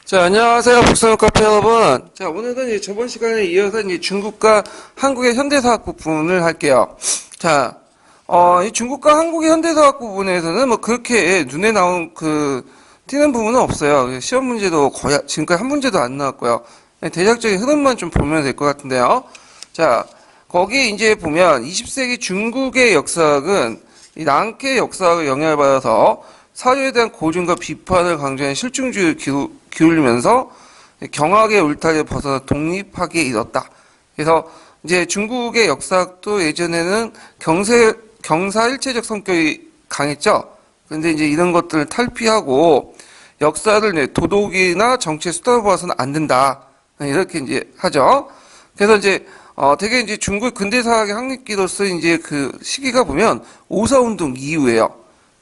자, 안녕하세요. 북서영 카페 여러분. 자, 오늘은 이제 저번 시간에 이어서 이제 중국과 한국의 현대사학 부분을 할게요. 자, 이 중국과 한국의 현대사학 부분에서는 뭐 그렇게 눈에 띄는 부분은 없어요. 시험 문제도 거의, 지금까지 한 문제도 안 나왔고요. 대략적인 흐름만 좀 보면 될 것 같은데요. 자, 거기 이제 보면 20세기 중국의 역사학은 이 랑케 역사학의 영향을 받아서 사료에 대한 고증과 비판을 강조하는 실증주의를 기울이면서 경학의 울타리를 벗어나 독립하기에 이뤘다. 그래서 이제 중국의 역사학도 예전에는 경사일체적 성격이 강했죠. 근데 이제 이런 것들을 탈피하고 역사를 도덕이나 정치의 수단으로 봐서는 안 된다. 이렇게 이제 하죠. 그래서 이제 되게 이제 중국 근대사학의 확립기로서 이제 그 시기가 보면 오사운동 이후에요.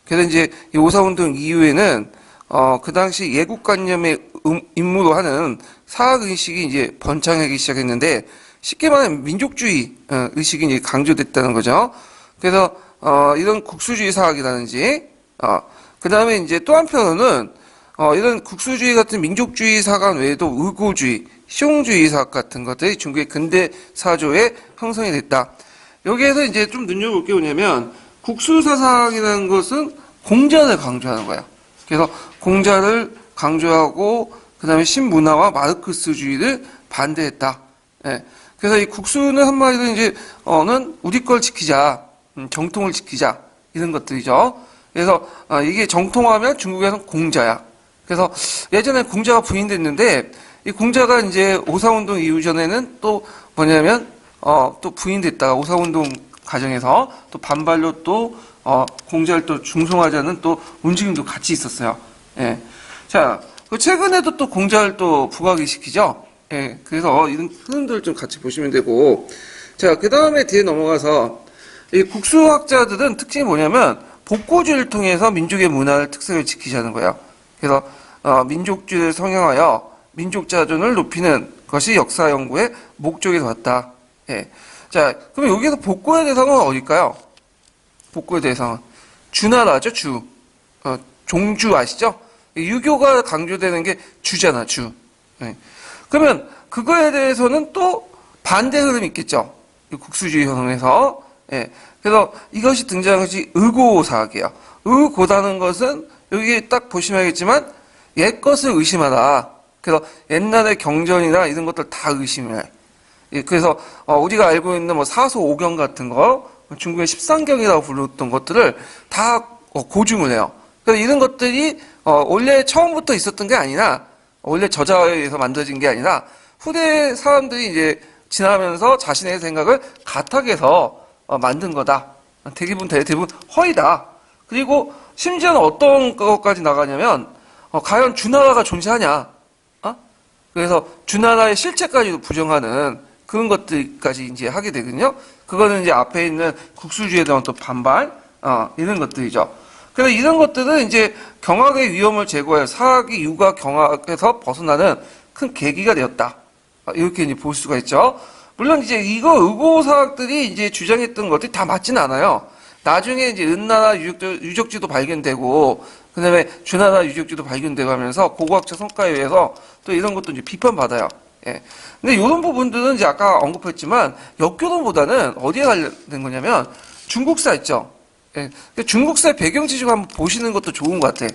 그래서 이제 이 오사운동 이후에는 그 당시 예국관념의 임무로 하는 사학의식이 이제 번창하기 시작했는데 쉽게 말하면 민족주의 의식이 이제 강조됐다는 거죠. 그래서 이런 국수주의 사학이라든지 그 다음에 이제 또 한편으로는 이런 국수주의 같은 민족주의 사관 외에도 의고주의, 실용주의 사학 같은 것들이 중국의 근대 사조에 형성이 됐다. 여기에서 이제 좀 눈여볼 게 뭐냐면 국수사상이라는 것은 공자를 강조하는 거예요. 그래서 공자를 강조하고 그 다음에 신문화와 마르크스주의를 반대했다. 예. 그래서 이 국수는 한마디로 이제 는 우리 걸 지키자, 정통을 지키자 이런 것들이죠. 그래서 이게 정통하면 중국에서는 공자야. 그래서 예전에 공자가 부인됐는데 이 공자가 이제 오사운동 이후 전에는 또 뭐냐면 또 부인됐다가 오사운동 과정에서 또 반발로 또 공자를 또 중송하자는 또 움직임도 같이 있었어요. 예. 자, 최근에도 또 공자를 또 부각시키죠. 예. 그래서 이런 흐름들을 좀 같이 보시면 되고, 자, 그 다음에 뒤에 넘어가서 이 국수학자들은 특징이 뭐냐면 복고주의를 통해서 민족의 문화를 특색을 지키자는 거예요. 그래서 민족주의를 성향하여 민족 자존을 높이는 것이 역사 연구의 목적이 되었다. 예. 자, 그럼 여기서 복고의 대상은 어딜까요? 복고의 대상은 주나라죠, 주. 종주 아시죠? 유교가 강조되는 게 주잖아, 주. 예. 그러면 그거에 대해서는 또 반대 흐름이 있겠죠. 국수주의 현상에서. 예. 그래서 이것이 등장한 것이 의고사학이에요. 의고라는 것은 여기 딱 보시면 알겠지만 옛 것을 의심하다. 그래서 옛날의 경전이나 이런 것들 다 의심해. 예. 그래서 우리가 알고 있는 뭐 사소 오경 같은 거, 중국의 십상경이라고 불렀던 것들을 다 고증을 해요. 그래서 이런 것들이 원래 처음부터 있었던 게 아니라 원래 저자에 의해서 만들어진 게 아니라 후대 사람들이 이제 지나면서 자신의 생각을 가탁해서 만든 거다. 대부분 허위다. 그리고 심지어는 어떤 것까지 나가냐면 과연 주나라가 존재하냐? 그래서 주나라의 실체까지도 부정하는 그런 것들까지 이제 하게 되거든요. 그거는 이제 앞에 있는 국수주의에 대한 또 반발, 이런 것들이죠. 그래서 이런 것들은 이제 경학의 위험을 제거해 사학이 유가 경학에서 벗어나는 큰 계기가 되었다. 이렇게 이제 볼 수가 있죠. 물론 이제 이거 의고사학들이 이제 주장했던 것들이 다 맞지는 않아요. 나중에 이제 은나라 유적지도 발견되고, 그 다음에 주나라 유적지도 발견되고 하면서 고고학적 성과에 의해서 또 이런 것도 이제 비판받아요. 예. 근데 이런 부분들은 이제 아까 언급했지만 역교론보다는 어디에 관련된 거냐면 중국사 있죠. 예. 중국사의 배경 지식 한번 보시는 것도 좋은 것 같아.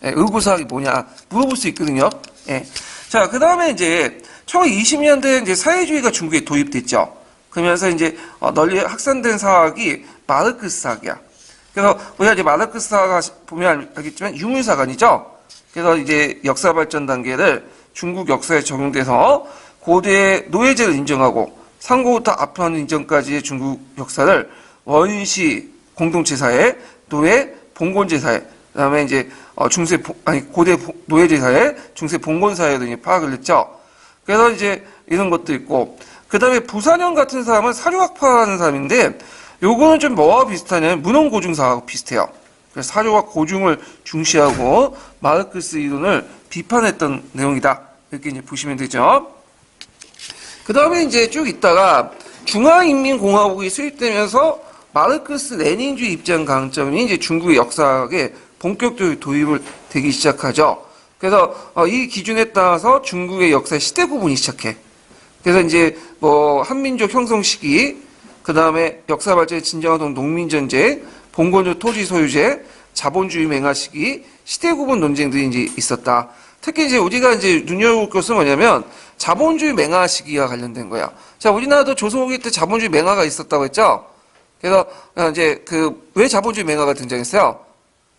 예. 의고사학이 뭐냐 물어볼 수 있거든요. 예. 자, 그 다음에 이제 1920년대에 이제 사회주의가 중국에 도입됐죠. 그러면서 이제 널리 확산된 사학이 마르크스 사학이야. 그래서 우리가 이제 마르크스 사학 보면 알겠지만 유물사관이죠. 그래서 이제 역사 발전 단계를 중국 역사에 적용돼서 고대 노예제를 인정하고 상고부터 아편 인정까지의 중국 역사를 원시 공동체 사회, 노예 봉건제 사회, 그다음에 이제 고대 노예제 사회, 중세 봉건 사회로 이제 파악을 했죠. 그래서 이제 이런 것도 있고, 그다음에 부산형 같은 사람은 사료학파라는 사람인데, 요거는 좀 뭐와 비슷하냐면 문헌고증사하고 비슷해요. 그래서 사료와 고증을 중시하고 마르크스 이론을 비판했던 내용이다. 이렇게 이제 보시면 되죠. 그 다음에 이제 쭉 있다가 중화인민공화국이 수립되면서 마르크스 레닌주의 입장 강점이 이제 중국의 역사학에 본격적으로 도입을 되기 시작하죠. 그래서 이 기준에 따라서 중국의 역사 시대 구분이 시작해. 그래서 이제 뭐 한민족 형성 시기, 그 다음에 역사 발전의 진정한 농민전쟁, 봉건조 토지 소유제, 자본주의 맹하 시기, 시대 구분 논쟁들이 이제 있었다. 특히 이제 우리가 이제 눈여겨볼 것은 뭐냐면 자본주의 맹하 시기와 관련된 거야. 자, 우리나라도 조선후기 때 자본주의 맹하가 있었다고 했죠. 그래서 이제 왜 자본주의 맹하가 등장했어요?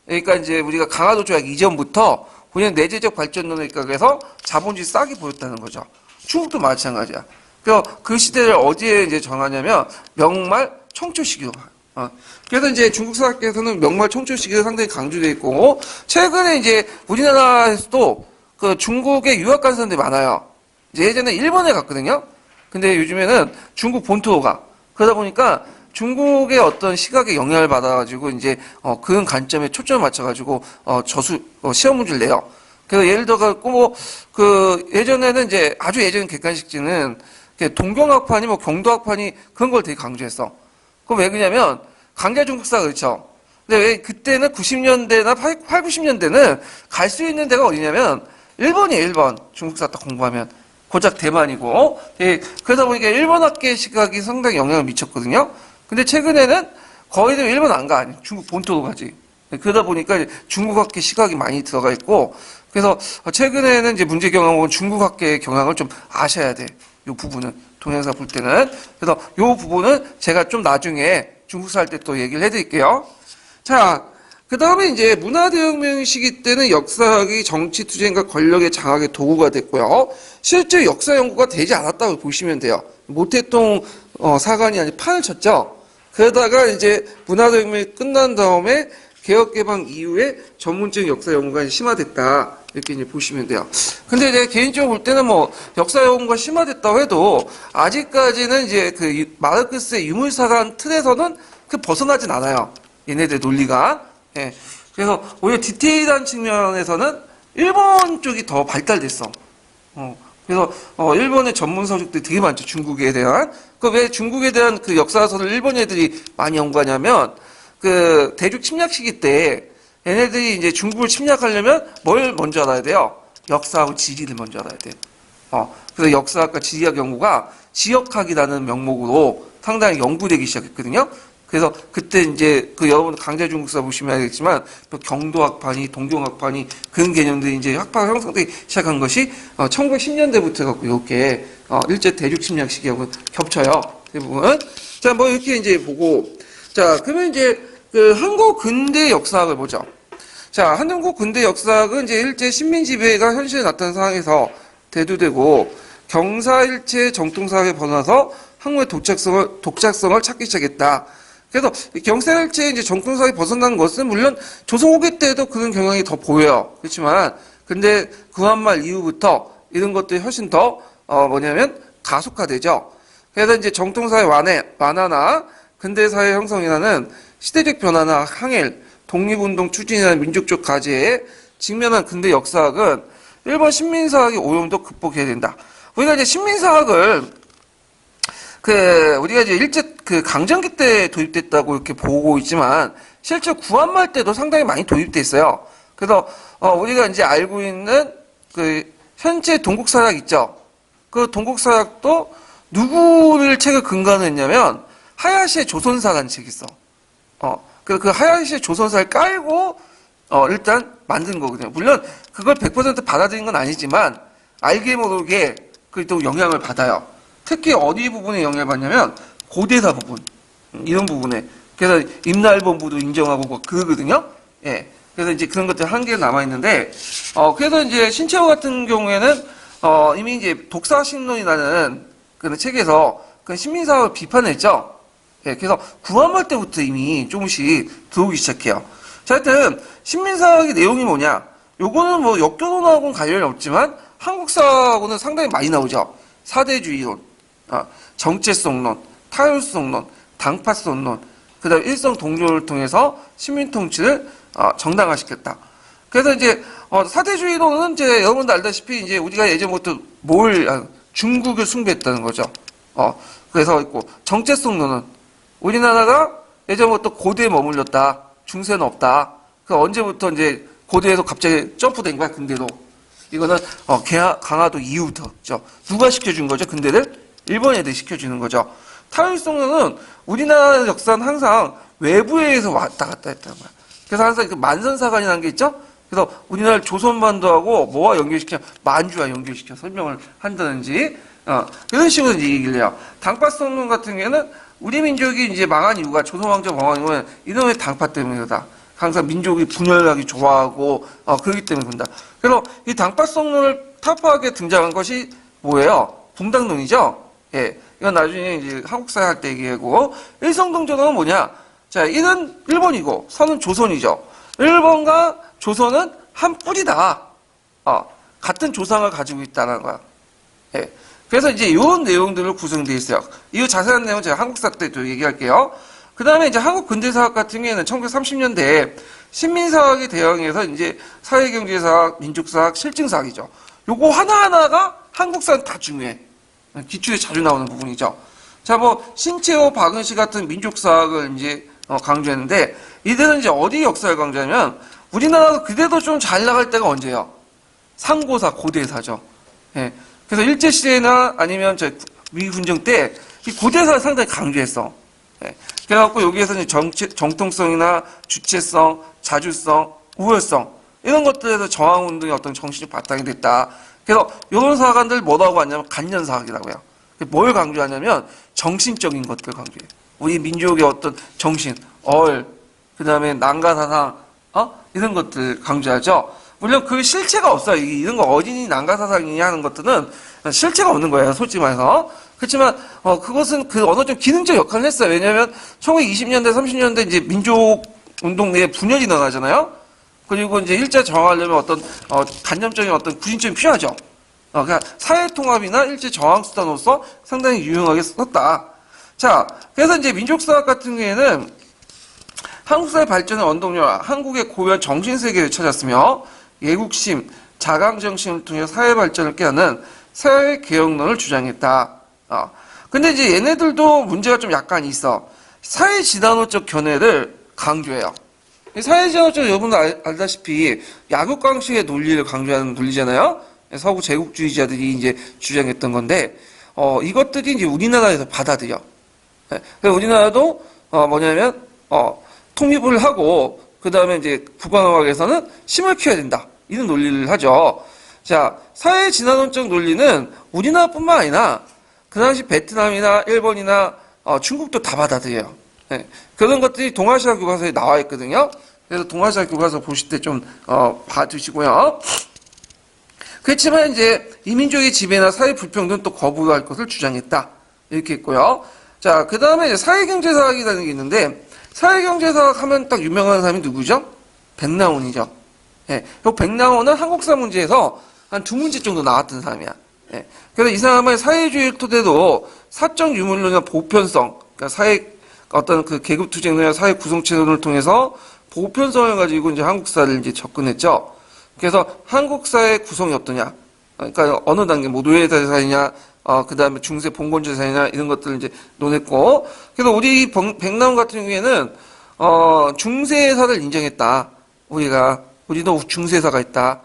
그러니까 이제 우리가 강화도 조약 이전부터 그냥 내재적 발전론에 입각해서 자본주의 싹이 보였다는 거죠. 중국도 마찬가지야. 그래서 그 시대를 어디에 이제 정하냐면 명말 청초 시기로. 그래서 이제 중국 사학계에서는 명말 청초 시기가 상당히 강조되어 있고, 최근에 이제 우리나라에서도 그 중국에 유학 간 사람들이 많아요. 이제 예전에 일본에 갔거든요. 근데 요즘에는 중국 본토로 가. 그러다 보니까 중국의 어떤 시각에 영향을 받아가지고 이제 그런 관점에 초점을 맞춰가지고 시험 문제를 내요. 그래서 예를 들어갖고 뭐 예전에는 이제 아주 예전 객관식지는 동경학파니 뭐 경도학파니 그런 걸 되게 강조했어. 그럼 왜 그러냐면 강자 중국사 그렇죠. 근데 왜 그때는 90년대나 90년대는 갈 수 있는 데가 어디냐면 일본이에요. 1번 중국사 딱 공부하면 고작 대만이고. 그러다 보니까 일본학계 시각이 상당히 영향을 미쳤거든요. 근데 최근에는 거의 일본 안 가. 중국 본토로 가지. 그러다 보니까 중국학계 시각이 많이 들어가 있고, 그래서 최근에는 이제 문제 경험은 중국학계의 경향을 좀 아셔야 돼. 이 부분은 동영상 볼 때는. 그래서 이 부분은 제가 좀 나중에 중국사 할 때 또 얘기를 해드릴게요. 자, 그 다음에 이제 문화대혁명 시기 때는 역사학이 정치 투쟁과 권력의 장악의 도구가 됐고요. 실제 역사 연구가 되지 않았다고 보시면 돼요. 모태통 사관이 아니라 판을 쳤죠. 그러다가 이제 문화대혁명이 끝난 다음에 개혁개방 이후에 전문적인 역사 연구가 심화됐다. 이렇게 이제 보시면 돼요. 근데 이제 개인적으로 볼 때는 뭐 역사 연구가 심화됐다고 해도 아직까지는 이제 그 마르크스의 유물사관 틀에서는 벗어나진 않아요. 얘네들 논리가. 예. 그래서 오히려 디테일한 측면에서는 일본 쪽이 더 발달됐어. 그래서 일본의 전문 서적들이 되게 많죠. 중국에 대한. 왜 중국에 대한 그 역사서를 일본 애들이 많이 연구하냐면 그 대륙 침략 시기 때 얘네들이 이제 중국을 침략하려면 뭘 먼저 알아야 돼요? 역사하고 지리를 먼저 알아야 돼. 그래서 역사학과 지리학 연구가 지역학이라는 명목으로 상당히 연구되기 시작했거든요. 그래서 그때 이제 여러분 강제 중국사 보시면 알겠지만 경도학파니 동경학파니 그런 개념들이 이제 학파가 형성되기 시작한 것이 1910년대부터 갖고 이렇게 일제 대륙 침략 시기하고 겹쳐요. 대부분. 자, 뭐 이렇게 이제 보고, 자, 그러면 이제 한국 근대 역사학을 보죠. 자, 한국 근대 역사학은 이제 일제 식민 지배가 현실에 나타난 상황에서 대두되고 경사일체 정통사학에 벗어나서 한국의 독자성을 찾기 시작했다. 그래서 경사일체 이제 정통사학에 벗어난 것은 물론 조선 후기 때도 그런 경향이 더 보여요. 그렇지만 근데 구한말 이후부터 이런 것들이 훨씬 더 뭐냐면 가속화되죠. 그래서 이제 정통사의 완화나 근대사회 형성이라는 시대적 변화나 항일, 독립운동 추진이나 민족적 과제에 직면한 근대 역사학은 일본 식민사학의 오염도 극복해야 된다. 우리가 이제 식민사학을 우리가 이제 일제 강점기 때 도입됐다고 이렇게 보고 있지만 실제 구한말 때도 상당히 많이 도입돼 있어요. 그래서 우리가 이제 알고 있는 현재 동국사학 있죠. 그 동국사학도 누구를 책을 근거로 했냐면 하야시의 조선사라는 책이 있어. 그 하야시의 조선사를 깔고 일단 만든 거거든요. 물론 그걸 100% 받아들인 건 아니지만 알게 모르게 또 영향을 받아요. 특히 어디 부분에 영향을 받냐면 고대사 부분 이런 부분에. 그래서 임나일본부도 인정하고 그러거든요. 예. 그래서 이제 그런 것들 한계가 남아 있는데 그래서 이제 신채호 같은 경우에는 이미 이제 독사신론이라는 그런 책에서 그 식민사학을 비판했죠. 예. 그래서 구한말 때부터 이미 조금씩 들어오기 시작해요. 자, 하여튼 식민사학의 내용이 뭐냐? 요거는 뭐 역교론하고는 관련이 없지만 한국사하고는 상당히 많이 나오죠. 사대주의론, 정체성론, 타율성론, 당파성론, 그 다음에 일성 동조를 통해서 식민통치를 정당화시켰다. 그래서 이제 사대주의론은 이제 여러분도 알다시피 이제 우리가 예전부터 중국을 숭배했다는 거죠. 그래서 있고 정체성론은 우리나라가 예전부터 고대에 머물렀다. 중세는 없다. 그 언제부터 이제 고대에서 갑자기 점프된 거야, 근대로. 이거는 강화도 이후부터죠. 누가 시켜준 거죠? 근대를 일본 애들이 시켜주는 거죠. 탈일성노는 우리나라 역사는 항상 외부에 의해서 왔다 갔다 했다는 거야. 그래서 항상 그 만선사관이라는 게 있죠? 그래서 우리나라 조선반도하고 뭐와 연결시켜? 만주와 연결시켜 설명을 한다든지, 이런 식으로 이제 얘기를 해요. 당파성론 같은 경우에는 우리 민족이 이제 망한 이유가 조선왕조 망한 이유는 이놈의 당파 때문이다. 항상 민족이 분열하기 좋아하고, 그렇기 때문에 그런다. 그래서 이 당파성론을 타파하게 등장한 것이 뭐예요? 붕당론이죠? 예. 이건 나중에 이제 한국사회 할 때 얘기하고, 일성동전은 뭐냐? 자, 이는 일본이고, 선은 조선이죠. 일본과 조선은 한 뿌리다. 같은 조상을 가지고 있다는 거야. 예. 그래서 이제 이런 내용들을 구성되어 있어요. 이 자세한 내용은 제가 한국사 때 또 얘기할게요. 그 다음에 이제 한국 근대사학 같은 경우에는 1930년대에 신민사학에 대응해서 이제 사회경제사학, 민족사학, 실증사학이죠. 요거 하나하나가 한국사는 다 중요해. 기출에 자주 나오는 부분이죠. 자, 뭐, 신채호, 박은시 같은 민족사학을 이제 강조했는데, 이들은 이제 어디 역사를 강조하면, 우리나라도 그래도 좀 잘 나갈 때가 언제예요? 상고사, 고대사죠. 예. 그래서 일제시대나 아니면 위훈정 때, 이 고대사를 상당히 강조했어. 예. 그래갖고 여기에서 이제 정통성이나 주체성, 자주성, 우월성, 이런 것들에서 저항운동의 어떤 정신이 바탕이 됐다. 그래서 이런 사관들 뭐라고 하냐면 간년사학이라고요. 뭘 강조하냐면 정신적인 것들 강조해요. 우리 민족의 어떤 정신, 그 다음에 난가사상, 이런 것들 강조하죠. 물론 그 실체가 없어요. 이런 거 어린이 난가사상이냐 하는 것들은 실체가 없는 거예요. 솔직히 말해서. 그렇지만 그것은 그 어느 정도 기능적 역할을 했어요. 왜냐하면 1920년대, 30년대 이제 민족 운동 내에 분열이 일어나잖아요. 그리고 이제 일제 저항하려면 어떤 단념적인 어떤 구심점이 필요하죠. 그러니까 사회 통합이나 일제 저항 수단으로서 상당히 유용하게 썼다. 자, 그래서 이제 민족사학 같은 경우에는 한국 사회 발전의 원동력, 한국의 고유한 정신 세계를 찾았으며 예국심, 자강정신을 통해 사회 발전을 깨하는 사회 개혁론을 주장했다. 근데 이제 얘네들도 문제가 좀 약간 있어. 사회 진화론적 견해를 강조해요. 사회 진화론적 여러분들 알다시피 약육강식의 논리를 강조하는 논리잖아요. 서구 제국주의자들이 이제 주장했던 건데, 이것들이 이제 우리나라에서 받아들여. 그래서 우리나라도 뭐냐면 통립을 하고 그 다음에 이제 국방학에서는 심을 키워야 된다. 이런 논리를 하죠. 자, 사회 진화론적 논리는 우리나라뿐만 아니라 그 당시 베트남이나 일본이나 중국도 다 받아들여요. 네. 그런 것들이 동아시아 교과서에 나와 있거든요. 그래서 동아시아 교과서 보실 때 좀 봐두시고요. 그렇지만 이제 이민족의 지배나 사회 불평등 또 거부할 것을 주장했다. 이렇게 했고요. 자, 그 다음에 이제 사회경제사학이라는 게 있는데 사회경제사학 하면 딱 유명한 사람이 누구죠? 백나온이죠. 예. 백나온은 한국사 문제에서 한 2문제 정도 나왔던 사람이야. 예. 그래서 이 사람은 사회주의를 토대로 사적 유물론이나 보편성, 그러니까 사회 어떤 그 계급투쟁이나 사회 구성체론을 통해서 보편성을 가지고 이제 한국사를 이제 접근했죠. 그래서 한국사의 구성이 어떠냐? 그러니까 어느 단계, 뭐 노예대사이냐, 그 다음에 중세 봉건제사이냐 이런 것들을 이제 논했고, 그래서 우리 백나온 같은 경우에는 중세사를 인정했다. 우리도 중세사가 있다.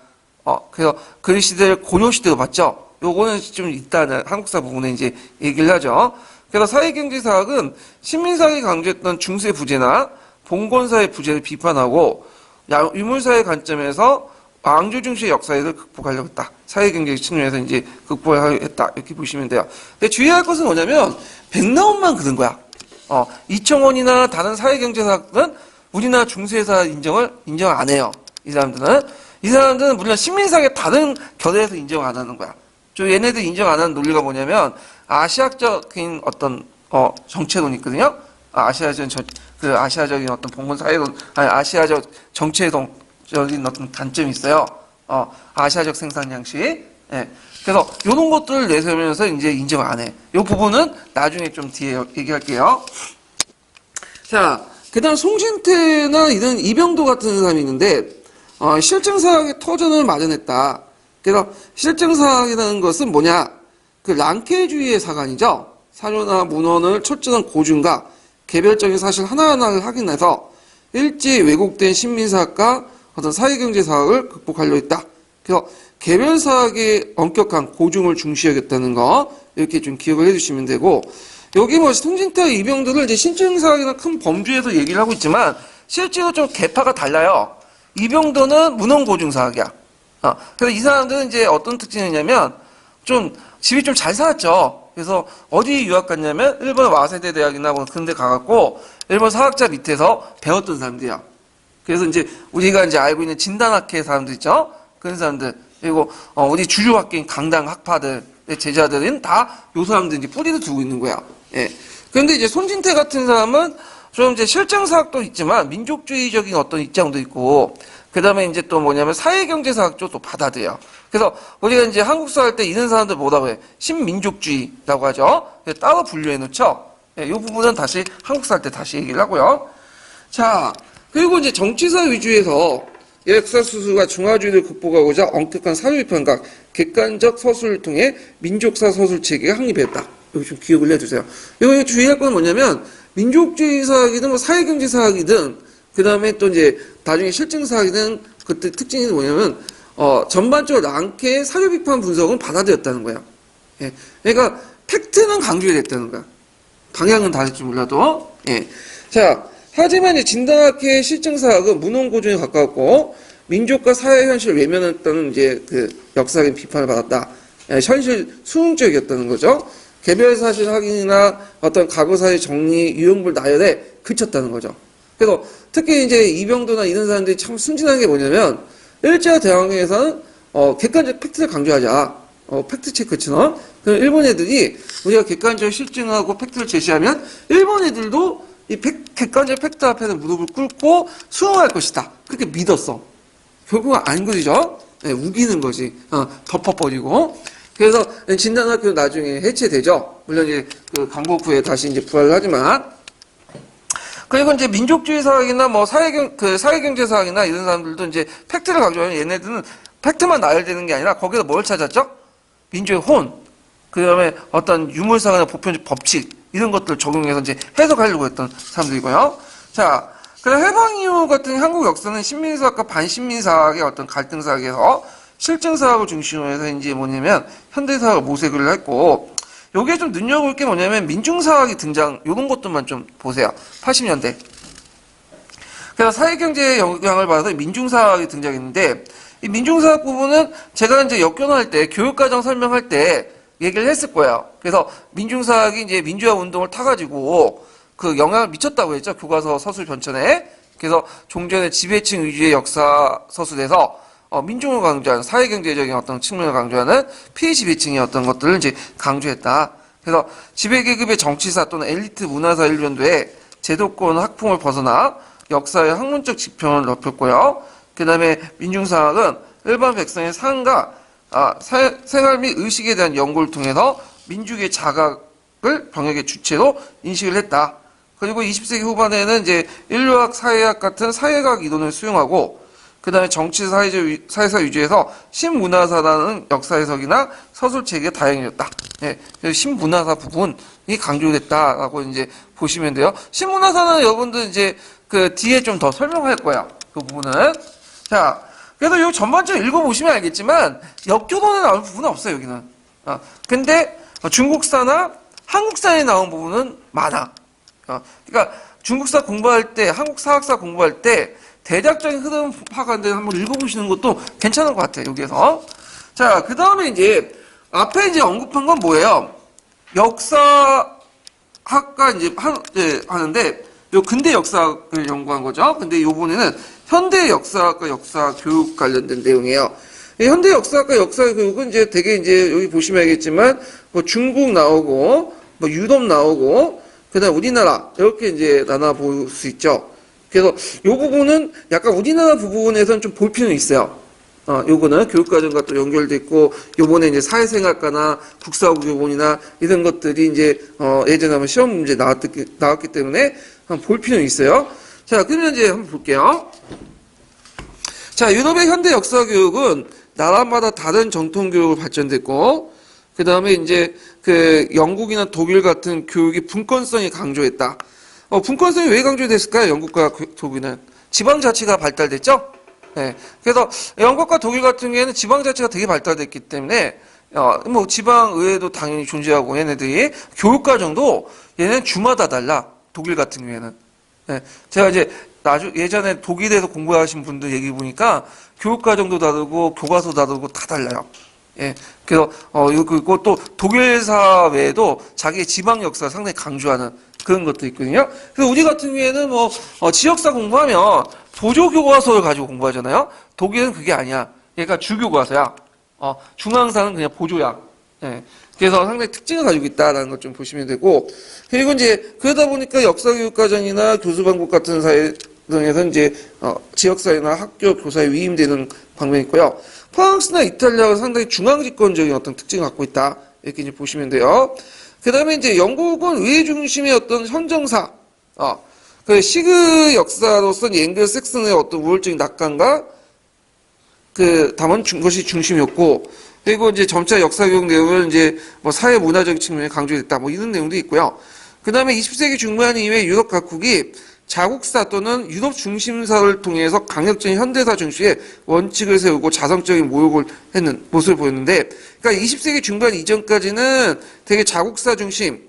그래서 그 시대를 고려시대로 봤죠. 요거는 좀 이따는 한국사 부분에 이제 얘기를 하죠. 그래서 사회경제사학은 신민사학이 강조했던 중세 부재나 봉건사의 부재를 비판하고 유물사의 관점에서 왕조 중시의 역사를 극복하려고 했다. 사회경제적 측면에서 이제 극복을 했다. 이렇게 보시면 돼요. 근데 주의할 것은 뭐냐면 백나온만 그런 거야. 이청원이나 다른 사회경제사학은 우리나라 중세사 인정 안 해요. 이 사람들은 물론 신민사학의 다른 결에서 인정 안 하는 거야. 얘네들 인정 안 하는 논리가 뭐냐면 아시아적인 어떤 정체론이 있거든요. 아시아적인 어떤 봉건 사회론, 아시아적 정체론적인 어떤 단점이 있어요. 아시아적 생산 양식. 예. 그래서 이런 것들을 내세우면서 이제 인정 안 해. 이 부분은 나중에 좀 뒤에 얘기할게요. 자, 그다음 송신태나 이런 이병도 같은 사람이 있는데 실증사학의 터전을 마련했다. 그래서 실증사학이라는 것은 뭐냐? 그 랑케주의의 사관이죠. 사료나 문헌을 철저한 고증과 개별적인 사실 하나하나를 확인해서 일제히 왜곡된 신민사학과 어떤 사회경제사학을 극복하려 했다. 그래서 개별 사학의 엄격한 고증을 중시하겠다는 거 이렇게 좀 기억을 해주시면 되고 여기 뭐 송진태와 이병도를 이제 신증사학이나 큰 범주에서 얘기를 하고 있지만 실제로 좀 계파가 달라요. 이병도는 문헌고증사학이야. 그래서 이 사람들은 이제 어떤 특징이 있냐면 좀 집이 좀 잘 살았죠. 그래서 어디 유학 갔냐면 일본 와세대 대학이나 뭐 그런 데 가갖고 일본 사학자 밑에서 배웠던 사람들이야. 그래서 이제 우리가 이제 알고 있는 진단학회 사람들 있죠? 그런 사람들. 그리고 우리 주류 학계인 강당 학파들 제자들은 다 요 사람들 이제 뿌리를 두고 있는 거야. 예. 그런데 이제 손진태 같은 사람은 좀 이제 실정사학도 있지만 민족주의적인 어떤 입장도 있고 그 다음에 이제 또 뭐냐면 사회경제사학도 또 받아들여. 그래서 우리가 이제 한국사 할 때 이런 사람들 뭐라고 해? 신민족주의라고 하죠. 따로 분류해 놓죠. 예, 이 부분은 다시 한국사 할 때 다시 얘기를 하고요. 자, 그리고 이제 정치사 위주에서 역사수수가 중화주의를 극복하고자 엄격한 사료비판과 객관적 서술을 통해 민족사 서술 체계가 확립했다. 이거 좀 기억을 해주세요. 이거 주의할 건 뭐냐면 민족주의 사학이든 뭐 사회경제 사학이든 그 다음에 또 이제 나중에 실증 사학이든 그때 특징이 뭐냐면 전반적으로 랑케의 사료비판 분석은 받아들였다는 거야. 예. 그러니까 팩트는 강조했다는 거야. 방향은 다를지 몰라도. 예. 자. 하지만 이제 진단학회의 실증사학은 문헌고증에 가까웠고 민족과 사회 현실을 외면했다는 이제 그 역사적인 비판을 받았다. 현실 수능적이었다는 거죠. 개별 사실 확인이나 어떤 과거사의 정리, 유형물 나열에 그쳤다는 거죠. 그래서 특히 이제 이병도나 이런 사람들이 참 순진한 게 뭐냐면 일제와 대항해에서는 객관적 팩트를 강조하자. 팩트 체크처럼. 그럼 일본 애들이 우리가 객관적 실증하고 팩트를 제시하면 일본 애들도 이 객관적 팩트 앞에는 무릎을 꿇고 수용할 것이다. 그렇게 믿었어. 결국은 아닌 거죠. 네, 우기는 거지. 덮어버리고. 그래서 진단학교 나중에 해체되죠. 물론 이제 그 강복 후에 다시 이제 부활을 하지만. 그리고 이제 민족주의 사학이나 뭐 사회경제 사학이나 이런 사람들도 이제 팩트를 강조하면 얘네들은 팩트만 나열되는 게 아니라 거기서 뭘 찾았죠? 민족의 혼. 그 다음에 어떤 유물사나 보편적 법칙. 이런 것들을 적용해서 이제 해석하려고 했던 사람들이고요. 자, 그래서 해방 이후 같은 한국 역사는 신민사학과 반신민사학의 어떤 갈등사학에서 실증사학을 중심으로 해서 이제 뭐냐면 현대사학을 모색을 했고, 여기에 좀 눈여겨볼 게 뭐냐면 민중사학이 등장, 요런 것들만 좀 보세요. 80년대. 그래서 사회경제의 영향을 받아서 민중사학이 등장했는데, 이 민중사학 부분은 제가 이제 역견할 때, 교육과정 설명할 때, 얘기를 했을 거예요. 그래서 민중사학이 이제 민주화 운동을 타가지고 그 영향을 미쳤다고 했죠. 교과서 서술 변천에. 그래서 종전의 지배층 위주의 역사 서술에서 민중을 강조하는 사회경제적인 어떤 측면을 강조하는 피지배층의 어떤 것들을 이제 강조했다. 그래서 지배계급의 정치사 또는 엘리트 문화사 일변도에 제도권 학풍을 벗어나 역사의 학문적 지평을 넓혔고요. 그 다음에 민중사학은 일반 백성의 삶과 생활 및 의식에 대한 연구를 통해서 민족의 자각을 병역의 주체로 인식을 했다. 그리고 20세기 후반에는 이제 인류학, 사회학 같은 사회학 이론을 수용하고, 그 다음에 정치 사회사 위주에서 신문화사라는 역사 해석이나 서술 체계가 다양해졌다. 예, 신문화사 부분이 강조됐다라고 이제 보시면 돼요. 신문화사는 여러분들 이제 그 뒤에 좀 더 설명할 거예요. 그 부분은. 자, 그래서 이 전반적으로 읽어보시면 알겠지만 역교본에 나올 부분은 없어요, 여기는. 근데 중국사나 한국사에 나온 부분은 많아. 그러니까 중국사 공부할 때, 한국 사학사 공부할 때 대략적인 흐름 파악하는데 한번 읽어보시는 것도 괜찮은 것 같아요, 여기에서. 자, 그 다음에 이제 앞에 이제 언급한 건 뭐예요? 역사학과 이제 하는데 요 근대 역사학을 연구한 거죠. 근데 요번에는 현대 역사학과 역사 교육 관련된 내용이에요. 현대 역사학과 역사 교육은 이제 되게 이제 여기 보시면 알겠지만 뭐 중국 나오고 뭐 유럽 나오고 그다음 우리나라 이렇게 이제 나눠 볼 수 있죠. 그래서 요 부분은 약간 우리나라 부분에서는 좀 볼 필요는 있어요. 요거는 교육과정과 또 연결돼 있고 요번에 이제 사회생활과나 국사교본이나 이런 것들이 이제 예전에 한번 시험 문제 나왔기 때문에 한번 볼 필요는 있어요. 자, 그러면 이제 한번 볼게요. 자, 유럽의 현대 역사 교육은 나라마다 다른 정통 교육을 발전됐고, 그 다음에 이제 그 영국이나 독일 같은 교육이 분권성이 강조했다. 분권성이 왜 강조됐을까요? 영국과 독일은 지방자치가 발달됐죠? 예. 그래서 영국과 독일 같은 경우에는 지방 자체가 되게 발달됐기 때문에 뭐 지방 의회도 당연히 존재하고 얘네들이 교육 과정도 얘네는 주마다 달라. 독일 같은 경우에는. 예. 제가 이제 예전에 독일에서 공부하신 분들 얘기 보니까 교육 과정도 다르고 교과서 다르고 다 달라요. 예. 그래서 그리고 또 독일 사회에도 자기의 지방 역사를 상당히 강조하는 그런 것도 있거든요. 그래서 우리 같은 경우에는 뭐 지역사 공부하면 보조 교과서를 가지고 공부하잖아요. 독일은 그게 아니야. 얘가 주교과서야. 중앙사는 그냥 보조야. 예. 그래서 상당히 특징을 가지고 있다라는 것 좀 보시면 되고, 그리고 이제 그러다 보니까 역사교육과정이나 교수방법 같은 사회 등에서 이제 지역사회나 학교 교사에 위임되는 방면이 있고요. 프랑스나 이탈리아가 상당히 중앙집권적인 어떤 특징을 갖고 있다. 이렇게 이제 보시면 돼요. 그 다음에 이제 영국은 의회 중심의 어떤 헌정사, 그 시그 역사로서는 앵글 섹슨의 어떤 우월적인 낙관과 그 담은 것이 중심이었고, 그리고 이제 점차 역사교육 내용을 이제 뭐 사회 문화적인 측면에 강조했다. 뭐 이런 내용도 있고요. 그 다음에 20세기 중반 이후에 유럽 각국이 자국사 또는 유럽 중심사를 통해서 강력적인 현대사 중시의 원칙을 세우고 자성적인 모욕을 했는 모습을 보였는데, 그러니까 20세기 중반 이전까지는 되게 자국사 중심,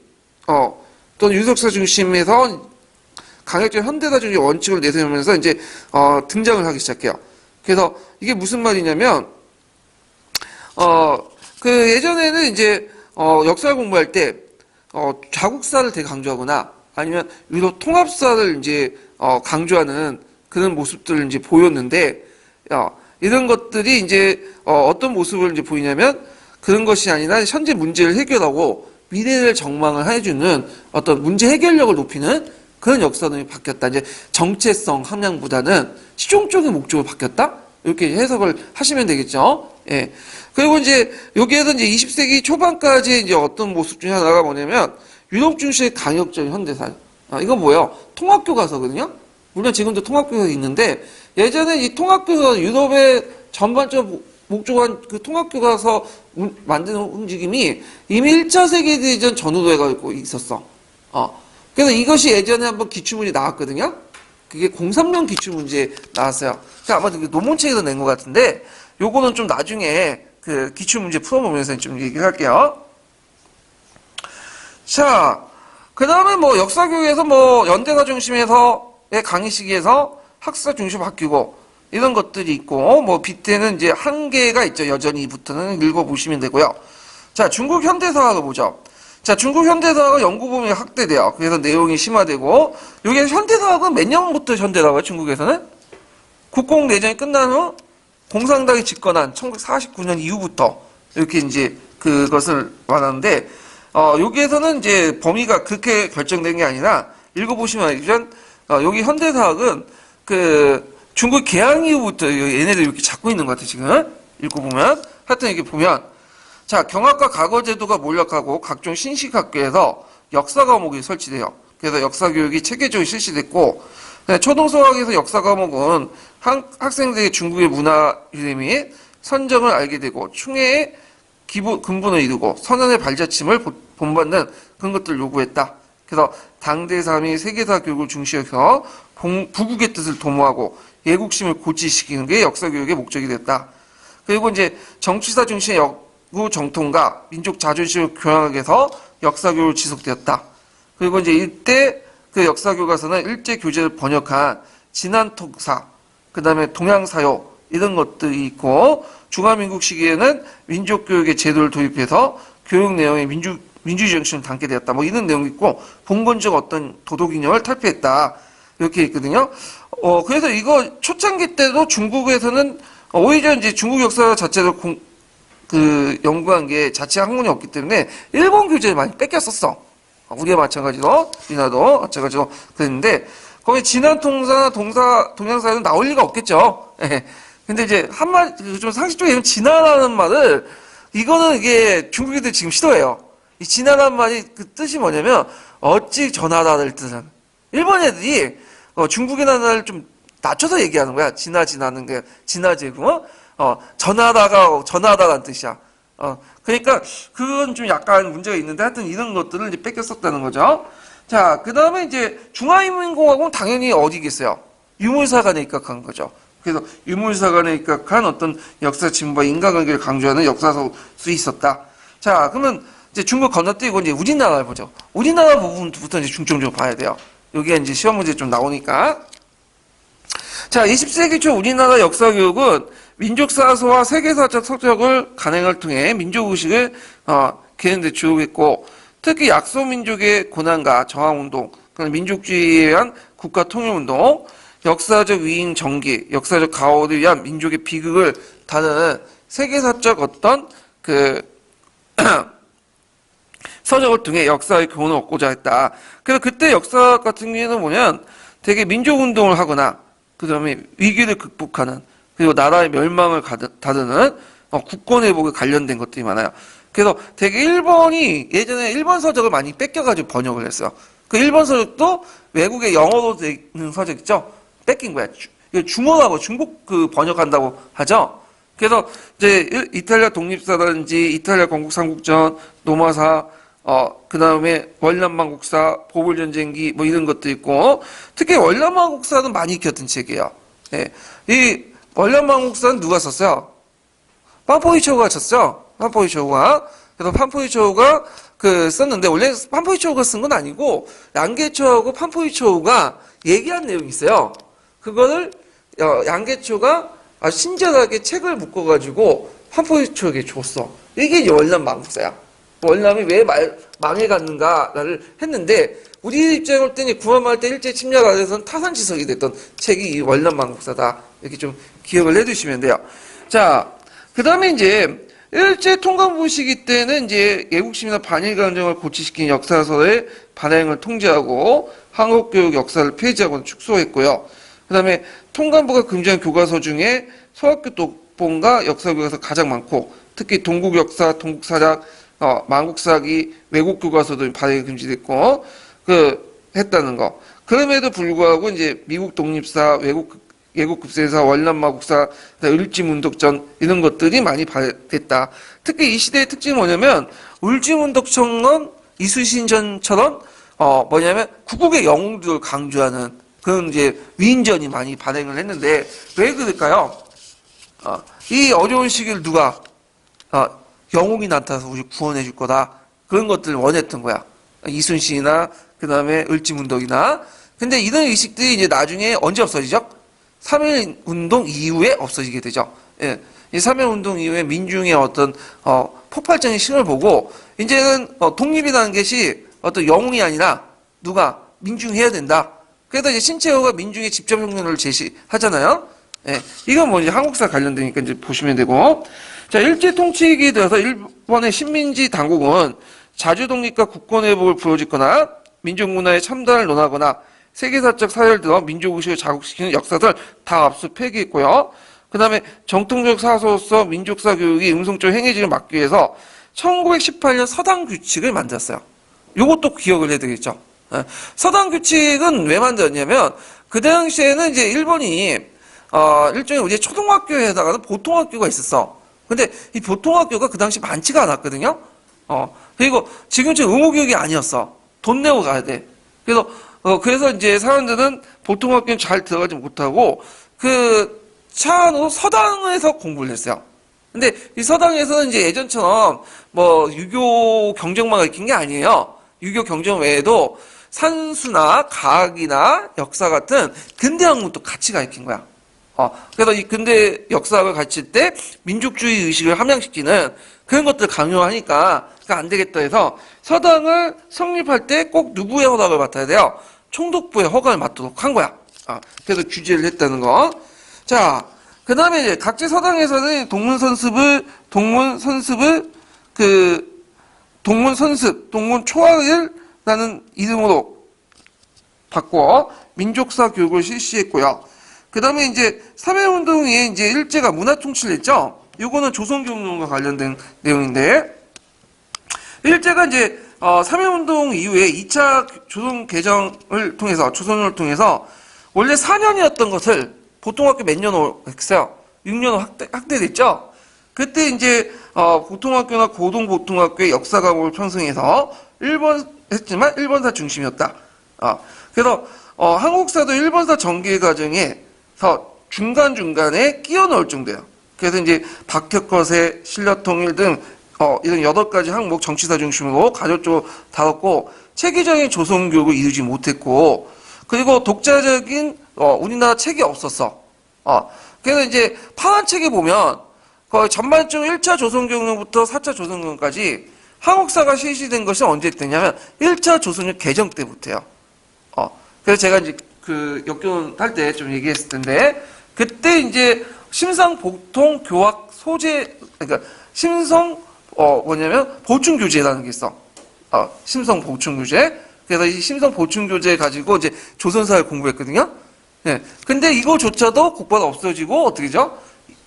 또는 유럽사 중심에서 강력적인 현대사 중시의 원칙을 내세우면서 이제 등장을 하기 시작해요. 그래서 이게 무슨 말이냐면, 그 예전에는 이제 역사 공부할 때 자국사를 되게 강조하거나 아니면 유럽 통합사를 이제 강조하는 그런 모습들을 이제 보였는데, 이런 것들이 이제 어떤 모습을 이제 보이냐면 그런 것이 아니라 현재 문제를 해결하고 미래를 전망을 해주는 어떤 문제 해결력을 높이는 그런 역사론이 바뀌었다. 이제 정체성 함량보다는 실용적인 목적으로 바뀌었다. 이렇게 해석을 하시면 되겠죠. 예. 그리고 이제 여기에서 이제 20세기 초반까지 이제 어떤 모습 중에 하나가 뭐냐면 유럽 중심의 강력적인 현대사. 이건 뭐예요? 통합교과서거든요. 물론 지금도 통합교과서 있는데 예전에 이 통합교과서 유럽의 전반적 목적한 그 통합교과서 만드는 움직임이 이미 1차 세계대전 전후로 해가지고 있었어. 그래서 이것이 예전에 한번 기출문제 나왔거든요. 그게 03년 기출문제 나왔어요. 아마 논문책에서 낸 것 같은데 요거는 좀 나중에 그 기출문제 풀어보면서 좀 얘기를 할게요. 자, 그 다음에 뭐 역사교육에서 뭐 연대사 중심에서의 강의 시기에서 학사 중심 바뀌고 이런 것들이 있고, 뭐 밑에는 이제 한계가 있죠. 여전히부터는 읽어보시면 되고요. 자, 중국 현대사학을 보죠. 자, 중국 현대사학은 연구범위가 확대돼요. 그래서 내용이 심화되고, 여기 현대사학은 몇 년부터 현대라고요, 중국에서는? 국공내전이 끝난 후 공산당이 집권한 1949년 이후부터 이렇게 이제 그것을 말하는데, 여기에서는 이제 범위가 그렇게 결정된 게 아니라, 읽어보시면 알겠지만, 여기 현대사학은 그 중국 개항 이후부터 얘네들 이렇게 잡고 있는 것 같아요, 지금. 읽어보면. 하여튼 이렇게 보면, 자, 경학과 과거제도가 몰락하고 각종 신식학교에서 역사 과목이 설치돼요. 그래서 역사 교육이 체계적으로 실시됐고, 초등수학에서 역사 과목은 학생들이 중국의 문화 유래 및 선정을 알게 되고 충해의 근본을 이루고 선언의 발자침을 본받는 그런 것들을 요구했다. 그래서 당대사 및 세계사 교육을 중시해서 부국의 뜻을 도모하고 예국심을 고취시키는 게 역사 교육의 목적이 됐다. 그리고 이제 정치사 중심의 역구 정통과 민족 자존심을 교양하기 위해서 역사 교육을 지속되었다. 그리고 이제 이때 그 역사 교과서는 일제 교재를 번역한 진안통사, 그 다음에 동양사요 이런 것들이 있고, 중화민국 시기에는 민족교육의 제도를 도입해서 교육 내용에 민주주의 정신을 담게 되었다. 뭐 이런 내용이 있고, 봉건적 어떤 도덕 이념을 탈피했다. 이렇게 있거든요. 그래서 이거 초창기 때도 중국에서는 오히려 이제 중국 역사 자체를 연구한 게 자체 학문이 없기 때문에 일본 교재를 많이 뺏겼었어. 우리가 마찬가지로, 우리나라도 마찬가지로 그랬는데, 거기 진안통사나 동양사에는 나올 리가 없겠죠. 예. 근데 이제 좀 상식적으로 얘기하면 진화라는 말을, 이거는 이게 중국인들 지금 싫어해요. 이 진화라는 말이 그 뜻이 뭐냐면, 어찌 전하다를 뜻은. 일본 애들이 중국의 나라를 좀 낮춰서 얘기하는 거야. 진화는 게, 진화제고, 전하다라는 뜻이야. 그러니까, 그건 좀 약간 문제가 있는데, 하여튼 이런 것들을 이제 뺏겼었다는 거죠. 자, 그 다음에 이제 중화인민공화국은 당연히 어디겠어요? 유물사관에 입각한 거죠. 그래서 유물사 간에 입각한 어떤 역사 진보와 인간관계를 강조하는 역사서 수 있었다. 자, 그러면 이제 중국 건너뛰고 이제 우리나라를 보죠. 우리나라 부분부터 이제 중점적으로 봐야 돼요. 여기가 이제 시험 문제 좀 나오니까. 자, 20세기 초 우리나라 역사 교육은 민족사서와 세계사적 서적을 간행을 통해 민족의식을 기르는 데 주력했고, 특히 약소민족의 고난과 저항운동, 민족주의에 의한 국가 통일운동, 역사적 위인 정기, 역사적 가호를 위한 민족의 비극을 다루는 세계사적 어떤 서적을 통해 역사의 교훈을 얻고자 했다. 그래서 그때 역사 같은 경우에는 뭐냐면 되게 민족운동을 하거나 그 다음에 위기를 극복하는 그리고 나라의 멸망을 다루는 국권회복에 관련된 것들이 많아요. 그래서 되게 일본이 예전에 일본 서적을 많이 뺏겨가지고 번역을 했어요. 그 일본 서적도 외국에 영어로 되어 있는 서적 있죠? 뺏긴 거야. 중어하고 중국 번역한다고 하죠? 그래서 이제 이탈리아 독립사라든지 이탈리아 건국 삼국전, 노마사, 그 다음에 월남망국사, 보불전쟁기 뭐 이런 것도 있고, 특히 월남망국사는 많이 익혔던 책이에요. 예. 이 월남망국사는 누가 썼어요? 판포이초우가 쳤죠? 판포이초우가. 그래서 판포이초우가 썼는데, 원래 판포이초우가 쓴 건 아니고, 양계초하고 판포이초우가 얘기한 내용이 있어요. 그거를, 양계초가 친절하게 책을 묶어가지고, 판포이초우에게 줬어. 이게 이제 월남망국사야. 월남이 왜 망해갔는가를 했는데, 우리 입장에 볼 때는 구한말 때 일제 침략 아래서는 타산지석이 됐던 책이 이 월남망국사다. 이렇게 좀 기억을 해두시면 돼요. 자, 그 다음에 이제, 일제 통감부 시기 때는 이제 애국심이나 반일 감정을 고취시킨 역사서의 발행을 통제하고 한국교육 역사를 폐지하고 축소했고요. 그 다음에 통감부가 금지한 교과서 중에 서학교 독본과 역사교과서 가장 많고 특히 동국역사, 동국사작, 만국사기, 외국교과서도 발행이 금지됐고 했다는 거. 그럼에도 불구하고 이제 미국 독립사, 예국급세사, 월남마국사, 을지문덕전 이런 것들이 많이 발행됐다. 특히 이 시대의 특징이 뭐냐면 을지문덕전은 이순신전처럼 뭐냐면 구국의 영웅들을 강조하는 그런 이제 위인전이 많이 발행을 했는데 왜 그럴까요? 이 어려운 시기를 누가 영웅이 나타나서 우리 구원해 줄 거다. 그런 것들을 원했던 거야. 이순신이나 그 다음에 을지문덕이나. 근데 이런 의식들이 이제 나중에 언제 없어지죠? 3.1운동 이후에 없어지게 되죠. 예. 이 3.1운동 이후에 민중의 어떤, 폭발적인 신을 보고, 이제는, 독립이라는 것이 어떤 영웅이 아니라, 누가, 민중이 해야 된다. 그래서 이제 신채호가 민중의 집정형론을 제시하잖아요. 예. 이건 뭐 이제 한국사 관련되니까 이제 보시면 되고. 자, 일제 통치기에 들어서 일본의 식민지 당국은 자주 독립과 국권회복을 부여짓거나, 민족문화의 참단을 논하거나, 세계사적 사례를 들어 민족의식을 자극시키는 역사들 다 압수 폐기했고요. 그 다음에 정통적 사서로서 민족사 교육이 음성적 행해지를 막기 위해서 1918년 서당 규칙을 만들었어요. 요것도 기억을 해야 되겠죠. 서당 규칙은 왜 만들었냐면 그 당시에는 이제 일본이 일종의 우리 초등학교에다가는 보통학교가 있었어. 근데 이 보통학교가 그 당시 많지가 않았거든요. 그리고 지금처럼 의무교육이 아니었어. 돈 내고 가야 돼. 그래서 이제 사람들은 보통학교는 잘 들어가지 못하고 차 안으로 서당에서 공부를 했어요. 근데 이 서당에서는 이제 예전처럼 뭐 유교 경전만 가르친 게 아니에요. 유교 경전 외에도 산수나 과학이나 역사 같은 근대 학문도 같이 가르친 거야. 그래서 이 근대 역사학을 가르칠 때 민족주의 의식을 함양시키는 그런 것들을 강요하니까 안 되겠다 해서 서당을 성립할 때 꼭 누구의 허락을 맡아야 돼요? 총독부의 허가를 맡도록 한 거야. 그래서 규제를 했다는 거. 자, 그 다음에 이제 각지 서당에서는 동문초학이라는 이름으로 바꿔 민족사 교육을 실시했고요. 그 다음에 이제 3.1운동에 이제 일제가 문화통치를 했죠. 요거는 조선교육론과 관련된 내용인데, 일제가 이제 3.1운동 이후에 2차 조선 개정을 조선을 통해서 원래 4년이었던 것을 보통학교 몇 년으로 했어요? 6년으로 확대됐죠? 그때 이제 보통학교나 고등보통학교의 역사 과목을 편성해서 했지만 일본사 중심이었다. 그래서 한국사도 일본사 전개 과정에서 중간중간에 끼워 넣을 정도예요. 그래서 이제 박혁거세, 신라통일 등 이런 8가지 항목 정치사 중심으로 가족적으로 다뤘고 체계적인 조선교육을 이루지 못했고 그리고 독자적인 우리나라 책이 없었어. 그래서 이제 파란책에 보면 거의 전반적으로 1차 조선경영부터 4차 조선경영까지 한국사가 실시된 것이 언제 때냐면 1차 조선경 개정 때부터요. 그래서 제가 이제 그 역교훈 할 때 좀 얘기했을 텐데 그때 이제 심상보통 교학 소재 그러니까 심성 뭐냐면 보충 교재라는 게 있어. 심성 보충 교재. 그래서 이 심성 보충 교재 가지고 이제 조선사를 공부했거든요. 네. 근데 이거조차도 곧바로 없어지고 어떻게죠?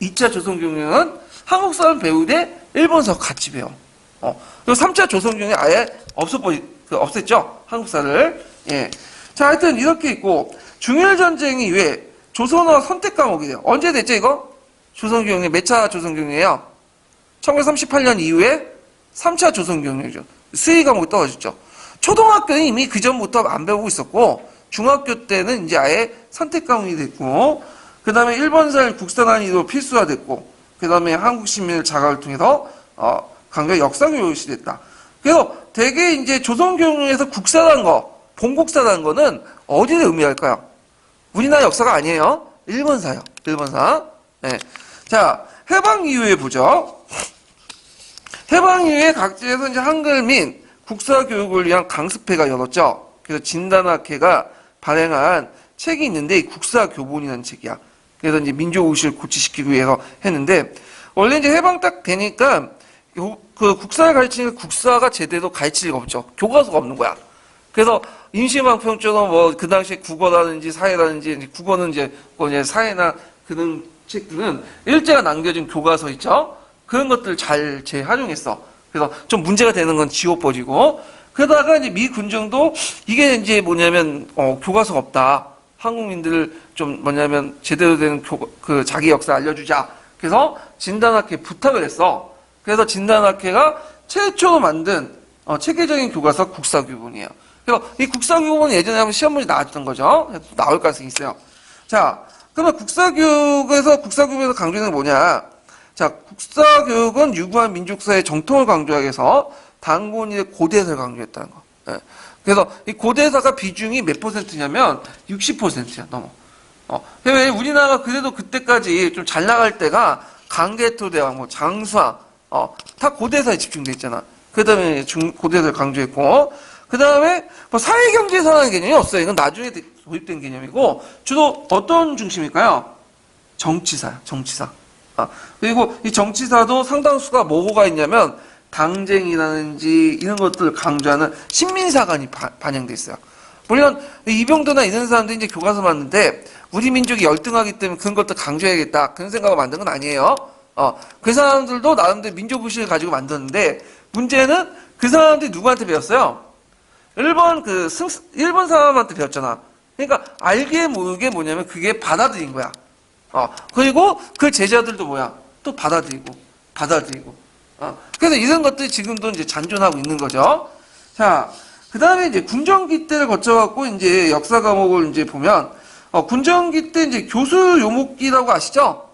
2차 조선경영은 한국사를 배우되 일본사 같이 배워. 그리고 3차 조선경영이 아예 없앴죠. 한국사를. 예. 자, 하여튼 이렇게 있고 중일전쟁 이후에 조선어 선택 과목이 돼요. 언제 됐죠, 이거? 조선경영 몇 차 조선경영이에요? 1938년 이후에 3차 조선경영이죠. 수의 과목이 떨어졌죠. 초등학교는 이미 그 전부터 안 배우고 있었고 중학교 때는 이제 아예 선택 과목이 됐고 그 다음에 일본사를 국사단위로 필수화됐고 그 다음에 한국 시민을 자각을 통해서 강력 역사교육이 됐다. 그래서 대개 이제 조선경영에서 국사란 거, 본국사라는 거는 어디를 의미할까요? 우리나라 역사가 아니에요. 일본사요. 일본사. 네. 자, 해방 이후에 보죠. 해방 이후에 각지에서 이제 한글 및 국사 교육을 위한 강습회가 열었죠. 그래서 진단학회가 발행한 책이 있는데 국사 교본이라는 책이야. 그래서 이제 민족의식을 고취시키기 위해서 했는데 원래 이제 해방 딱 되니까 그 국사를 가르치는 국사가 제대로 가르칠 리가 없죠. 교과서가 없는 거야. 그래서 임시방평처럼 뭐 그 당시에 국어라든지 사회라든지 국어는 이제 사회나 그런 책들은 일제가 남겨준 교과서 있죠. 그런 것들 잘 재활용했어. 그래서 좀 문제가 되는 건 지워버리고 그러다가 이제 미 군정도 이게 이제 뭐냐면 교과서가 없다. 한국민들 좀 뭐냐면 제대로 된 그 자기 역사 알려주자. 그래서 진단학회 부탁을 했어. 그래서 진단학회가 최초로 만든 체계적인 교과서 국사교본이에요. 그래서 이 국사교본은 예전에 한번 시험 문제 나왔던 거죠. 나올 가능성이 있어요. 자, 그러면 국사교육에서 강조하는 게 뭐냐? 자, 국사교육은 유구한 민족사의 정통을 강조하기 위해서 단권인의 고대사를 강조했다는 거. 예. 그래서 이 고대사가 비중이 몇 %냐면 60%야, 넘어. 왜 우리나라가 그래도 그때까지 좀 잘 나갈 때가 강개토대왕, 뭐 장수왕, 다 고대사에 집중돼 있잖아. 그 다음에 고대사를 강조했고, 그 다음에 뭐 사회경제사라는 개념이 없어요. 이건 나중에 도입된 개념이고, 주로 어떤 중심일까요? 정치사야, 정치사. 그리고 이 정치사도 상당수가 뭐가 있냐면, 당쟁이라든지 이런 것들을 강조하는 신민사관이 반영돼 있어요. 물론 이병도나 이런 사람들이 이제 교과서 만드는데 우리 민족이 열등하기 때문에 그런 것들 강조해야겠다 그런 생각을 만든 건 아니에요. 그 사람들도 나름대로 민족의식을 가지고 만드는데 문제는 그 사람들이 누구한테 배웠어요? 일본 사람한테 배웠잖아. 그러니까 알게 모르게 뭐냐면 그게 받아들인 거야. 그리고 그 제자들도 뭐야? 또 받아들이고. 그래서 이런 것들이 지금도 이제 잔존하고 있는 거죠. 자, 그 다음에 이제 군정기 때를 거쳐갖고 이제 역사 과목을 이제 보면, 군정기 때 이제 교수 요목기라고 아시죠?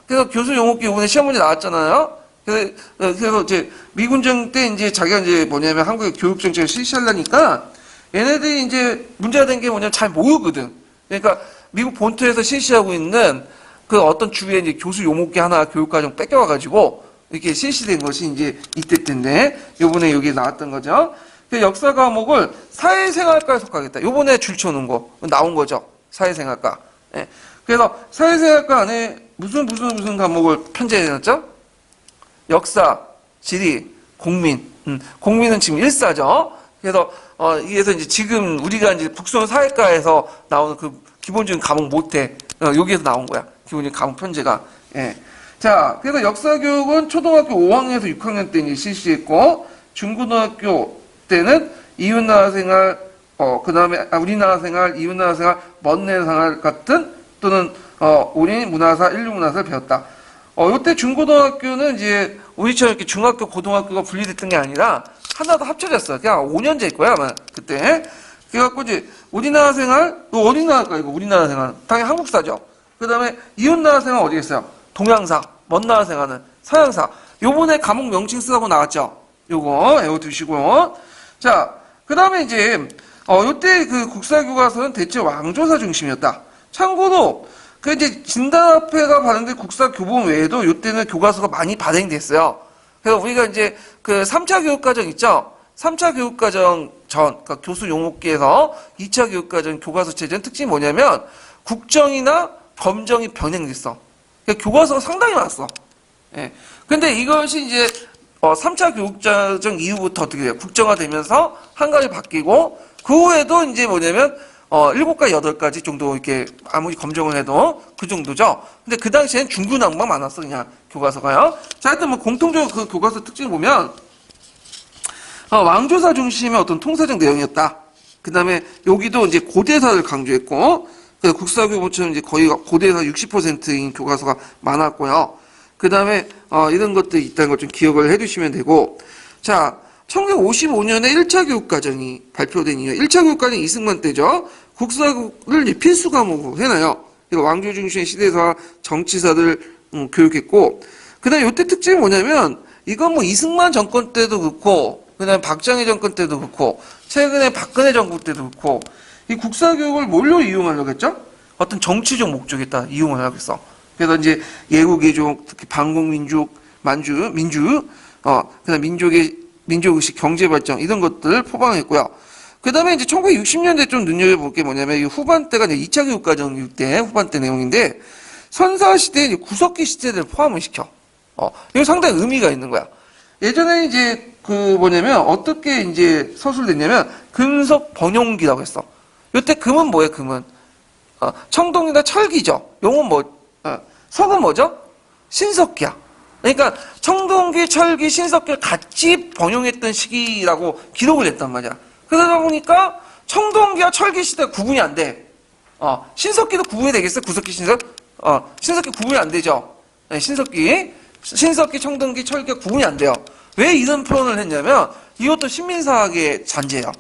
그래서 교수 요목기 이번에 시험 문제 나왔잖아요. 그래서 이제 미군정 때 이제 자기가 이제 뭐냐면 한국의 교육정책을 실시하려니까 얘네들이 이제 문제가 된 게 뭐냐면 잘 모르거든. 그러니까 미국 본토에서 실시하고 있는 그 어떤 주위에 이제 교수 요목기 하나 교육과정 뺏겨와가지고 이렇게 실시된 것이 이제 이때 때인데 요번에 여기 나왔던 거죠. 그 역사 과목을 사회생활과에 속하겠다. 요번에 줄쳐놓은 거 나온 거죠. 사회생활과. 예. 그래서 사회생활과 안에 무슨 과목을 편제해놨죠? 역사, 지리, 공민. 공민은 지금 일사죠. 그래서 이게서 이제 지금 우리가 이제 북송 사회과에서 나오는 그 기본적인 과목 못해. 여기에서 나온 거야. 기본적인 과목 편제가. 예. 자, 그래서 역사교육은 초등학교 5학년에서 6학년 때 이제 실시했고, 중고등학교 때는 이웃나라 생활, 그 다음에 우리나라 생활, 이웃나라 생활, 먼 생활 같은 또는 우리 문화사, 인류 문화사를 배웠다. 이때 중고등학교는 이제 우리처럼 이렇게 중학교, 고등학교가 분리됐던 게 아니라 하나 더 합쳐졌어요. 그냥 5년제일 거야, 아마 그때. 그래갖고 이제 우리나라 생활, 어디 나라일까, 이거 우리나라 생활. 당연히 한국사죠. 그 다음에 이웃 나라 생활 어디 있어요? 동양사, 먼 나라 생활은 서양사. 요번에 과목 명칭 쓰라고 나왔죠? 요거 외워두시고요. 자, 그 다음에 이제 요때 그 국사교과서는 대체 왕조사 중심이었다. 참고로 그 이제 진단화폐가 발행된 국사교본 외에도 요때는 교과서가 많이 발행됐어요. 그래서 우리가 이제 그 3차 교육과정 있죠? 3차 교육과정 전, 그러니까 교수 용어기에서 2차 교육과정 교과서 체제는 특징이 뭐냐면 국정이나 범정이 병행됐어. 그러니까 교과서가 상당히 많았어. 예. 근데 이것이 이제 3차 교육과정 이후부터 어떻게 돼요? 국정화되면서 한 가지 바뀌고 그 후에도 이제 뭐냐면 7가지, 8가지 정도 이렇게 아무리 검정을 해도 그 정도죠. 근데 그 당시엔 중구난방 많았어, 그냥 교과서가요. 자, 하여튼 뭐 공통적으로 그 교과서 특징을 보면 왕조사 중심의 어떤 통사적 내용이었다. 그 다음에 여기도 이제 고대사를 강조했고, 국사교보처럼 이제 거의 고대사 60%인 교과서가 많았고요. 그 다음에 이런 것들이 있다는 걸 좀 기억을 해두시면 되고, 자, 1955년에 1차 교육과정이 발표된 이유, 1차 교육과정이 이승만 때죠. 국사를 필수 과목으로 해놔요. 왕조 중심의 시대사, 정치사들 교육했고, 그 다음에 이때 특징이 뭐냐면, 이건 뭐 이승만 정권 때도 그렇고, 그 다음에 박정희 정권 때도 그렇고, 최근에 박근혜 정부 때도 그렇고, 이 국사교육을 뭘로 이용하려고 했죠? 어떤 정치적 목적에 있다 이용을 하려고 했어. 그래서 이제 예국예족, 특히 반공민족, 민주, 그다음 민족의식, 경제발전, 이런 것들을 포방했고요. 그 다음에 이제 1960년대 좀 눈여겨볼 게 뭐냐면, 이 후반때가 이제 2차 교육과정 때 후반때 내용인데, 선사시대에 구석기 시대를 포함을 시켜. 이거 상당히 의미가 있는 거야. 예전에 이제 어떻게 이제 서술됐냐면, 금속 번용기라고 했어. 요때 금은 뭐예요, 금은? 청동이나 철기죠. 용은 석은 뭐죠? 신석기야. 그러니까 청동기, 철기, 신석기를 같이 번용했던 시기라고 기록을 했단 말이야. 그러다 보니까 청동기와 철기 시대가 구분이 안 돼. 신석기도 구분이 되겠어요? 구석기, 신석? 신석기 구분이 안 되죠. 네, 신석기, 청동기, 철기가 구분이 안 돼요. 왜 이런 표현을 했냐면, 이것도 신민사학의 잔재예요.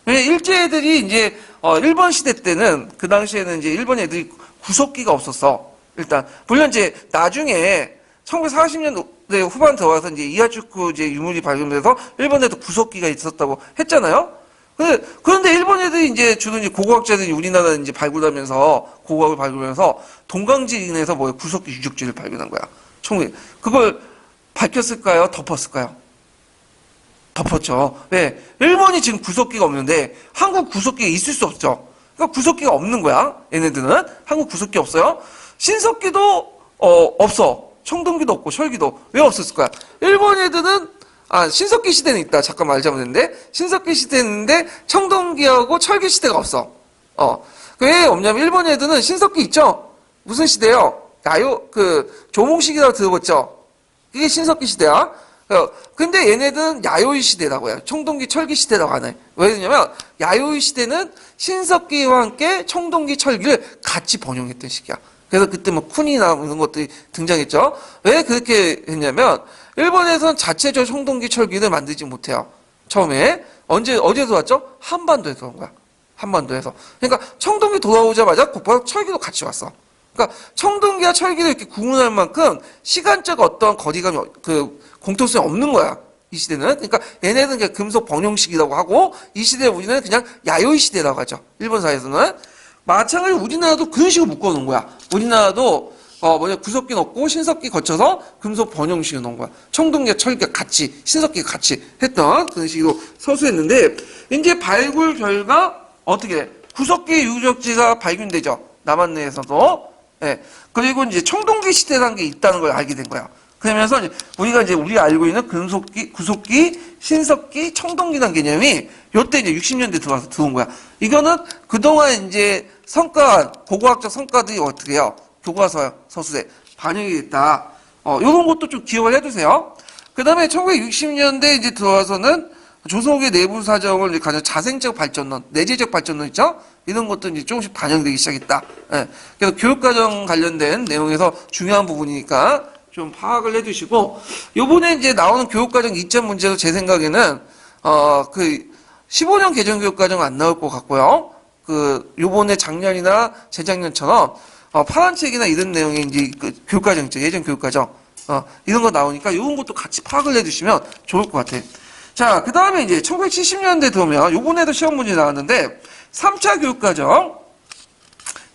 왜냐, 일제 애들이 이제, 일본 시대 때는, 그 당시에는 이제 일본 애들이 구석기가 없었어. 일단, 물론 이제 나중에 1940년대 후반 들어와서 이제 이하츠쿠 이제 유물이 발견돼서 일본에도 구석기가 있었다고 했잖아요? 그런데 일본 애들이 이제 주로 이제 고고학자들이 우리나라 이제 발굴하면서, 고고학을 발굴하면서 동강지인에서 구석기 유적지를 발견한 거야. 그걸 밝혔을까요? 덮었을까요? 덮었죠. 왜? 일본이 지금 구석기가 없는데 한국 구석기가 있을 수 없죠. 그러니까 구석기가 없는 거야. 얘네들은 한국 구석기 없어요. 신석기도 없어. 청동기도 없고 철기도 왜 없었을 거야? 일본 애들은 신석기 시대는 있다. 잠깐 말 잘못했는데 신석기 시대인데 청동기하고 철기 시대가 없어. 왜 없냐면 일본 애들은 신석기 있죠. 무슨 시대요? 조몽식이라고 들어봤죠. 이게 신석기 시대야. 근데 얘네들은 야요이 시대라고 해요. 청동기, 철기 시대라고 하네. 왜 그러냐면, 야요이 시대는 신석기와 함께 청동기, 철기를 같이 번영했던 시기야. 그래서 그때 쿤이나 이런 것들이 등장했죠. 왜 그렇게 했냐면, 일본에서는 자체적 청동기, 철기를 만들지 못해요. 처음에. 어디에서 왔죠? 한반도에서 온 거야. 한반도에서. 그러니까 청동기 돌아오자마자 곧바로 철기도 같이 왔어. 그러니까 청동기와 철기를 이렇게 구분할 만큼 시간적 어떤 거리감이 공통성이 없는 거야. 이 시대는. 그러니까 얘네는 그냥 금속 번용식이라고 하고 이 시대 우리는 그냥 야요이 시대라고 하죠. 일본 사회에서는. 마찬가지로 우리나라도 그런 식으로 묶어놓은 거야. 우리나라도 구석기는 없고 신석기 거쳐서 금속 번용식을 넣은 거야. 청동기와 철기가 같이 신석기가 같이 했던 그런 식으로 서술했는데 이제 발굴 결과 어떻게 돼? 구석기 유적지가 발견되죠. 남한 내에서도. 예. 그리고 이제 청동기 시대라는 게 있다는 걸 알게 된 거야. 그러면서 우리가 알고 있는 금속기, 구석기, 신석기, 청동기라는 개념이 요때 이제 60년대 들어온 거야. 이거는 그동안 이제 고고학적 성과들이 어떻게 해요? 교과서 서술에 반영이 됐다. 요런 것도 좀 기억을 해두세요. 그 다음에 1960년대 이제 들어와서는 조선의 내부 사정을 이제 가장 자생적 발전론, 내재적 발전론 있죠? 이런 것도 이제 조금씩 반영되기 시작했다. 예. 그래서 교육과정 관련된 내용에서 중요한 부분이니까 좀 파악을 해두시고, 요번에 이제 나오는 교육과정 2점 문제도 제 생각에는, 15년 개정교육과정 안 나올 것 같고요. 요번에 작년이나 재작년처럼, 파란 책이나 이런 내용이 이제 그 교육과정 있죠. 예전 교육과정. 이런 거 나오니까 이런 것도 같이 파악을 해두시면 좋을 것 같아요. 자, 그 다음에 이제 1970년대 들어오면 요번에도 시험 문제 나왔는데 3차 교육과정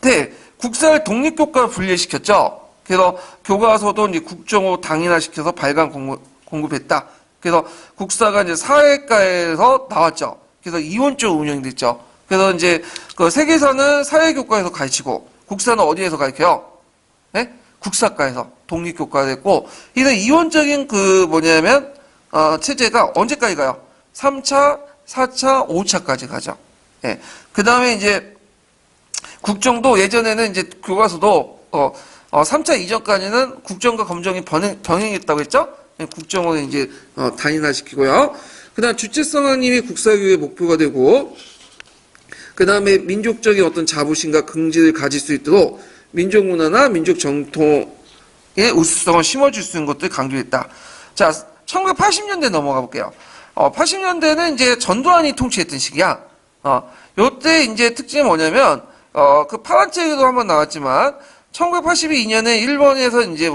때 국사를 독립교과로 분리시켰죠. 그래서 교과서도 이제 국정으로 당인화시켜서 발간 공급했다. 그래서 국사가 이제 사회과에서 나왔죠. 그래서 이원적으로 운영이 됐죠. 그래서 이제 그 세계사는 사회교과에서 가르치고 국사는 어디에서 가르쳐요? 네? 국사과에서 독립교과가 됐고, 이런 이원적인 그 뭐냐면 체제가 언제까지 가요? 3차, 4차, 5차까지 가죠. 예. 그 다음에 이제 국정도 예전에는 이제 교과서도 3차 이전까지는 국정과 검정이 병행했다고 했죠? 예, 국정으로 이제 단일화시키고요. 그 다음 주체성 확립이 국사교육의 목표가 되고, 그 다음에 민족적인 어떤 자부심과 긍지를 가질 수 있도록 민족 문화나 민족 정통의 우수성을 심어줄 수 있는 것들 강조했다. 자, 1980년대 넘어가 볼게요. 80년대는 이제 전두환이 통치했던 시기야. 요때 이제 특징이 뭐냐면, 그 파란 책에도 한번 나왔지만, 1982년에 일본에서 이제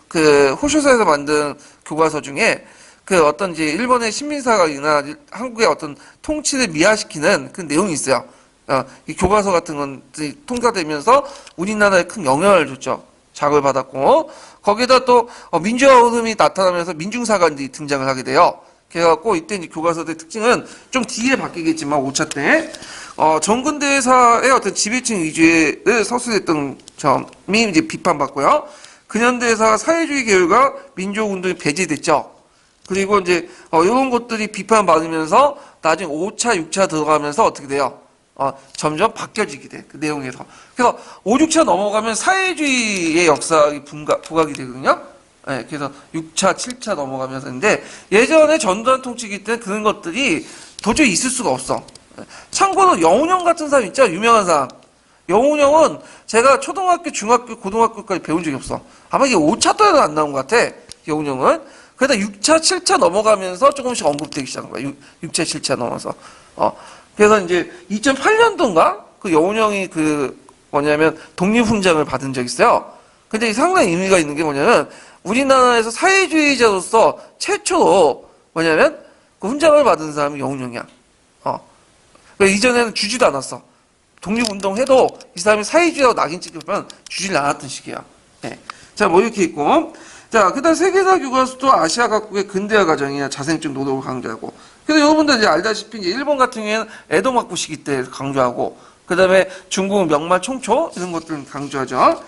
그 호쇼사에서 만든 교과서 중에 그 어떤 이제 일본의 신민사각이나 한국의 어떤 통치를 미화시키는 그 내용이 있어요. 이 교과서 같은 건 통과되면서 우리나라에 큰 영향을 줬죠. 자극을 받았고, 거기다 또 민주화 흐름이 나타나면서 민중사관들이 등장을 하게 돼요. 그래갖고 이때 이제 교과서의 특징은 좀 뒤에 바뀌겠지만 5차 때 정근대사의 어떤 지배층 위주를 서술했던 점이 이제 비판받고요. 근현대사가 사회주의 계열과 민족운동이 배제됐죠. 그리고 이제 이런 것들이 비판받으면서 나중에 5차, 6차 들어가면서 어떻게 돼요? 점점 바뀌어지게 돼. 그 내용에서. 그래서 5, 6차 넘어가면 사회주의의 역사가 부각이 되거든요. 네, 그래서 6차, 7차 넘어가면서인데 예전에 전두환 통치기 때는 그런 것들이 도저히 있을 수가 없어. 참고로 영훈영 같은 사람 있죠? 유명한 사람. 영훈영은 제가 초등학교, 중학교, 고등학교까지 배운 적이 없어. 아마 이게 5차 때도 안 나온 것 같아. 영훈영은. 그러다 6차, 7차 넘어가면서 조금씩 언급되기 시작한 거야. 6차, 7차 넘어서. 그래서 이제 2008년도인가? 그 영훈영이 뭐냐면 독립훈장을 받은 적이 있어요. 근데 상당히 의미가 있는 게 뭐냐면 우리나라에서 사회주의자로서 최초로 뭐냐면 그 훈장을 받은 사람이 영훈영이야. 그러니까 이전에는 주지도 않았어. 독립운동 해도 이 사람이 사회주의라고 낙인 찍으면 주지를 않았던 시기야. 네. 자, 뭐 이렇게 있고. 자, 그 다음 세계사 교과서도 아시아 각국의 근대화 과정이나 자생적 노동을 강조하고. 그래서 여러분들 이제 알다시피 이제 일본 같은 경우에는 에도막부 시기 때 강조하고, 그 다음에 중국은 명말 총초 이런 것들을 강조하죠.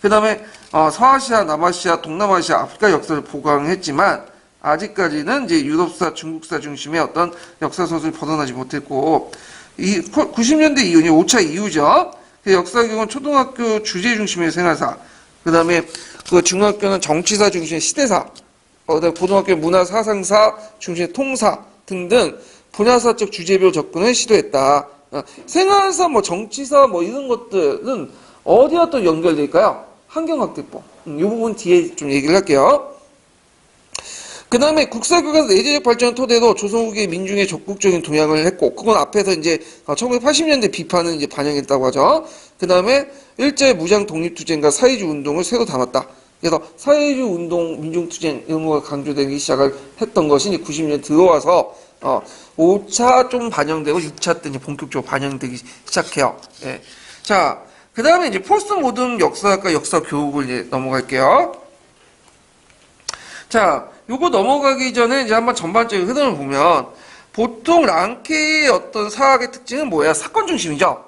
그 다음에 서아시아, 남아시아, 동남아시아, 아프리카 역사를 보강했지만 아직까지는 이제 유럽사, 중국사 중심의 어떤 역사 서술이 벗어나지 못했고, 이 90년대 이후에 5차 이후죠. 그 역사 교육은 초등학교 주제 중심의 생활사, 그 다음에 그 중학교는 정치사 중심의 시대사, 그다음에 고등학교 문화 사상사 중심의 통사 등등 분야사적 주제별 접근을 시도했다. 생활사, 뭐 정치사, 뭐 이런 것들은 어디와 또 연결될까요? 환경학대법. 이 부분 뒤에 좀 얘기를 할게요. 그 다음에 국사교과서 내재적 발전을 토대로 조선 후기 민중의 적극적인 동향을 했고, 그건 앞에서 이제 1980년대 비판을 이제 반영했다고 하죠. 그 다음에 일제의 무장 독립투쟁과 사회주의 운동을 새로 담았다. 그래서 사회주의 운동, 민중투쟁 이런 거가 강조되기 시작을 했던 것이 이제 90년 들어와서 5차 좀 반영되고 6차 때 이제 본격적으로 반영되기 시작해요. 예. 자, 그 다음에 이제 포스트 모던 역사학과 역사 교육을 이제 넘어갈게요. 자, 요거 넘어가기 전에 이제 한번 전반적인 흐름을 보면 보통 랑케의 어떤 사학의 특징은 뭐야? 사건 중심이죠.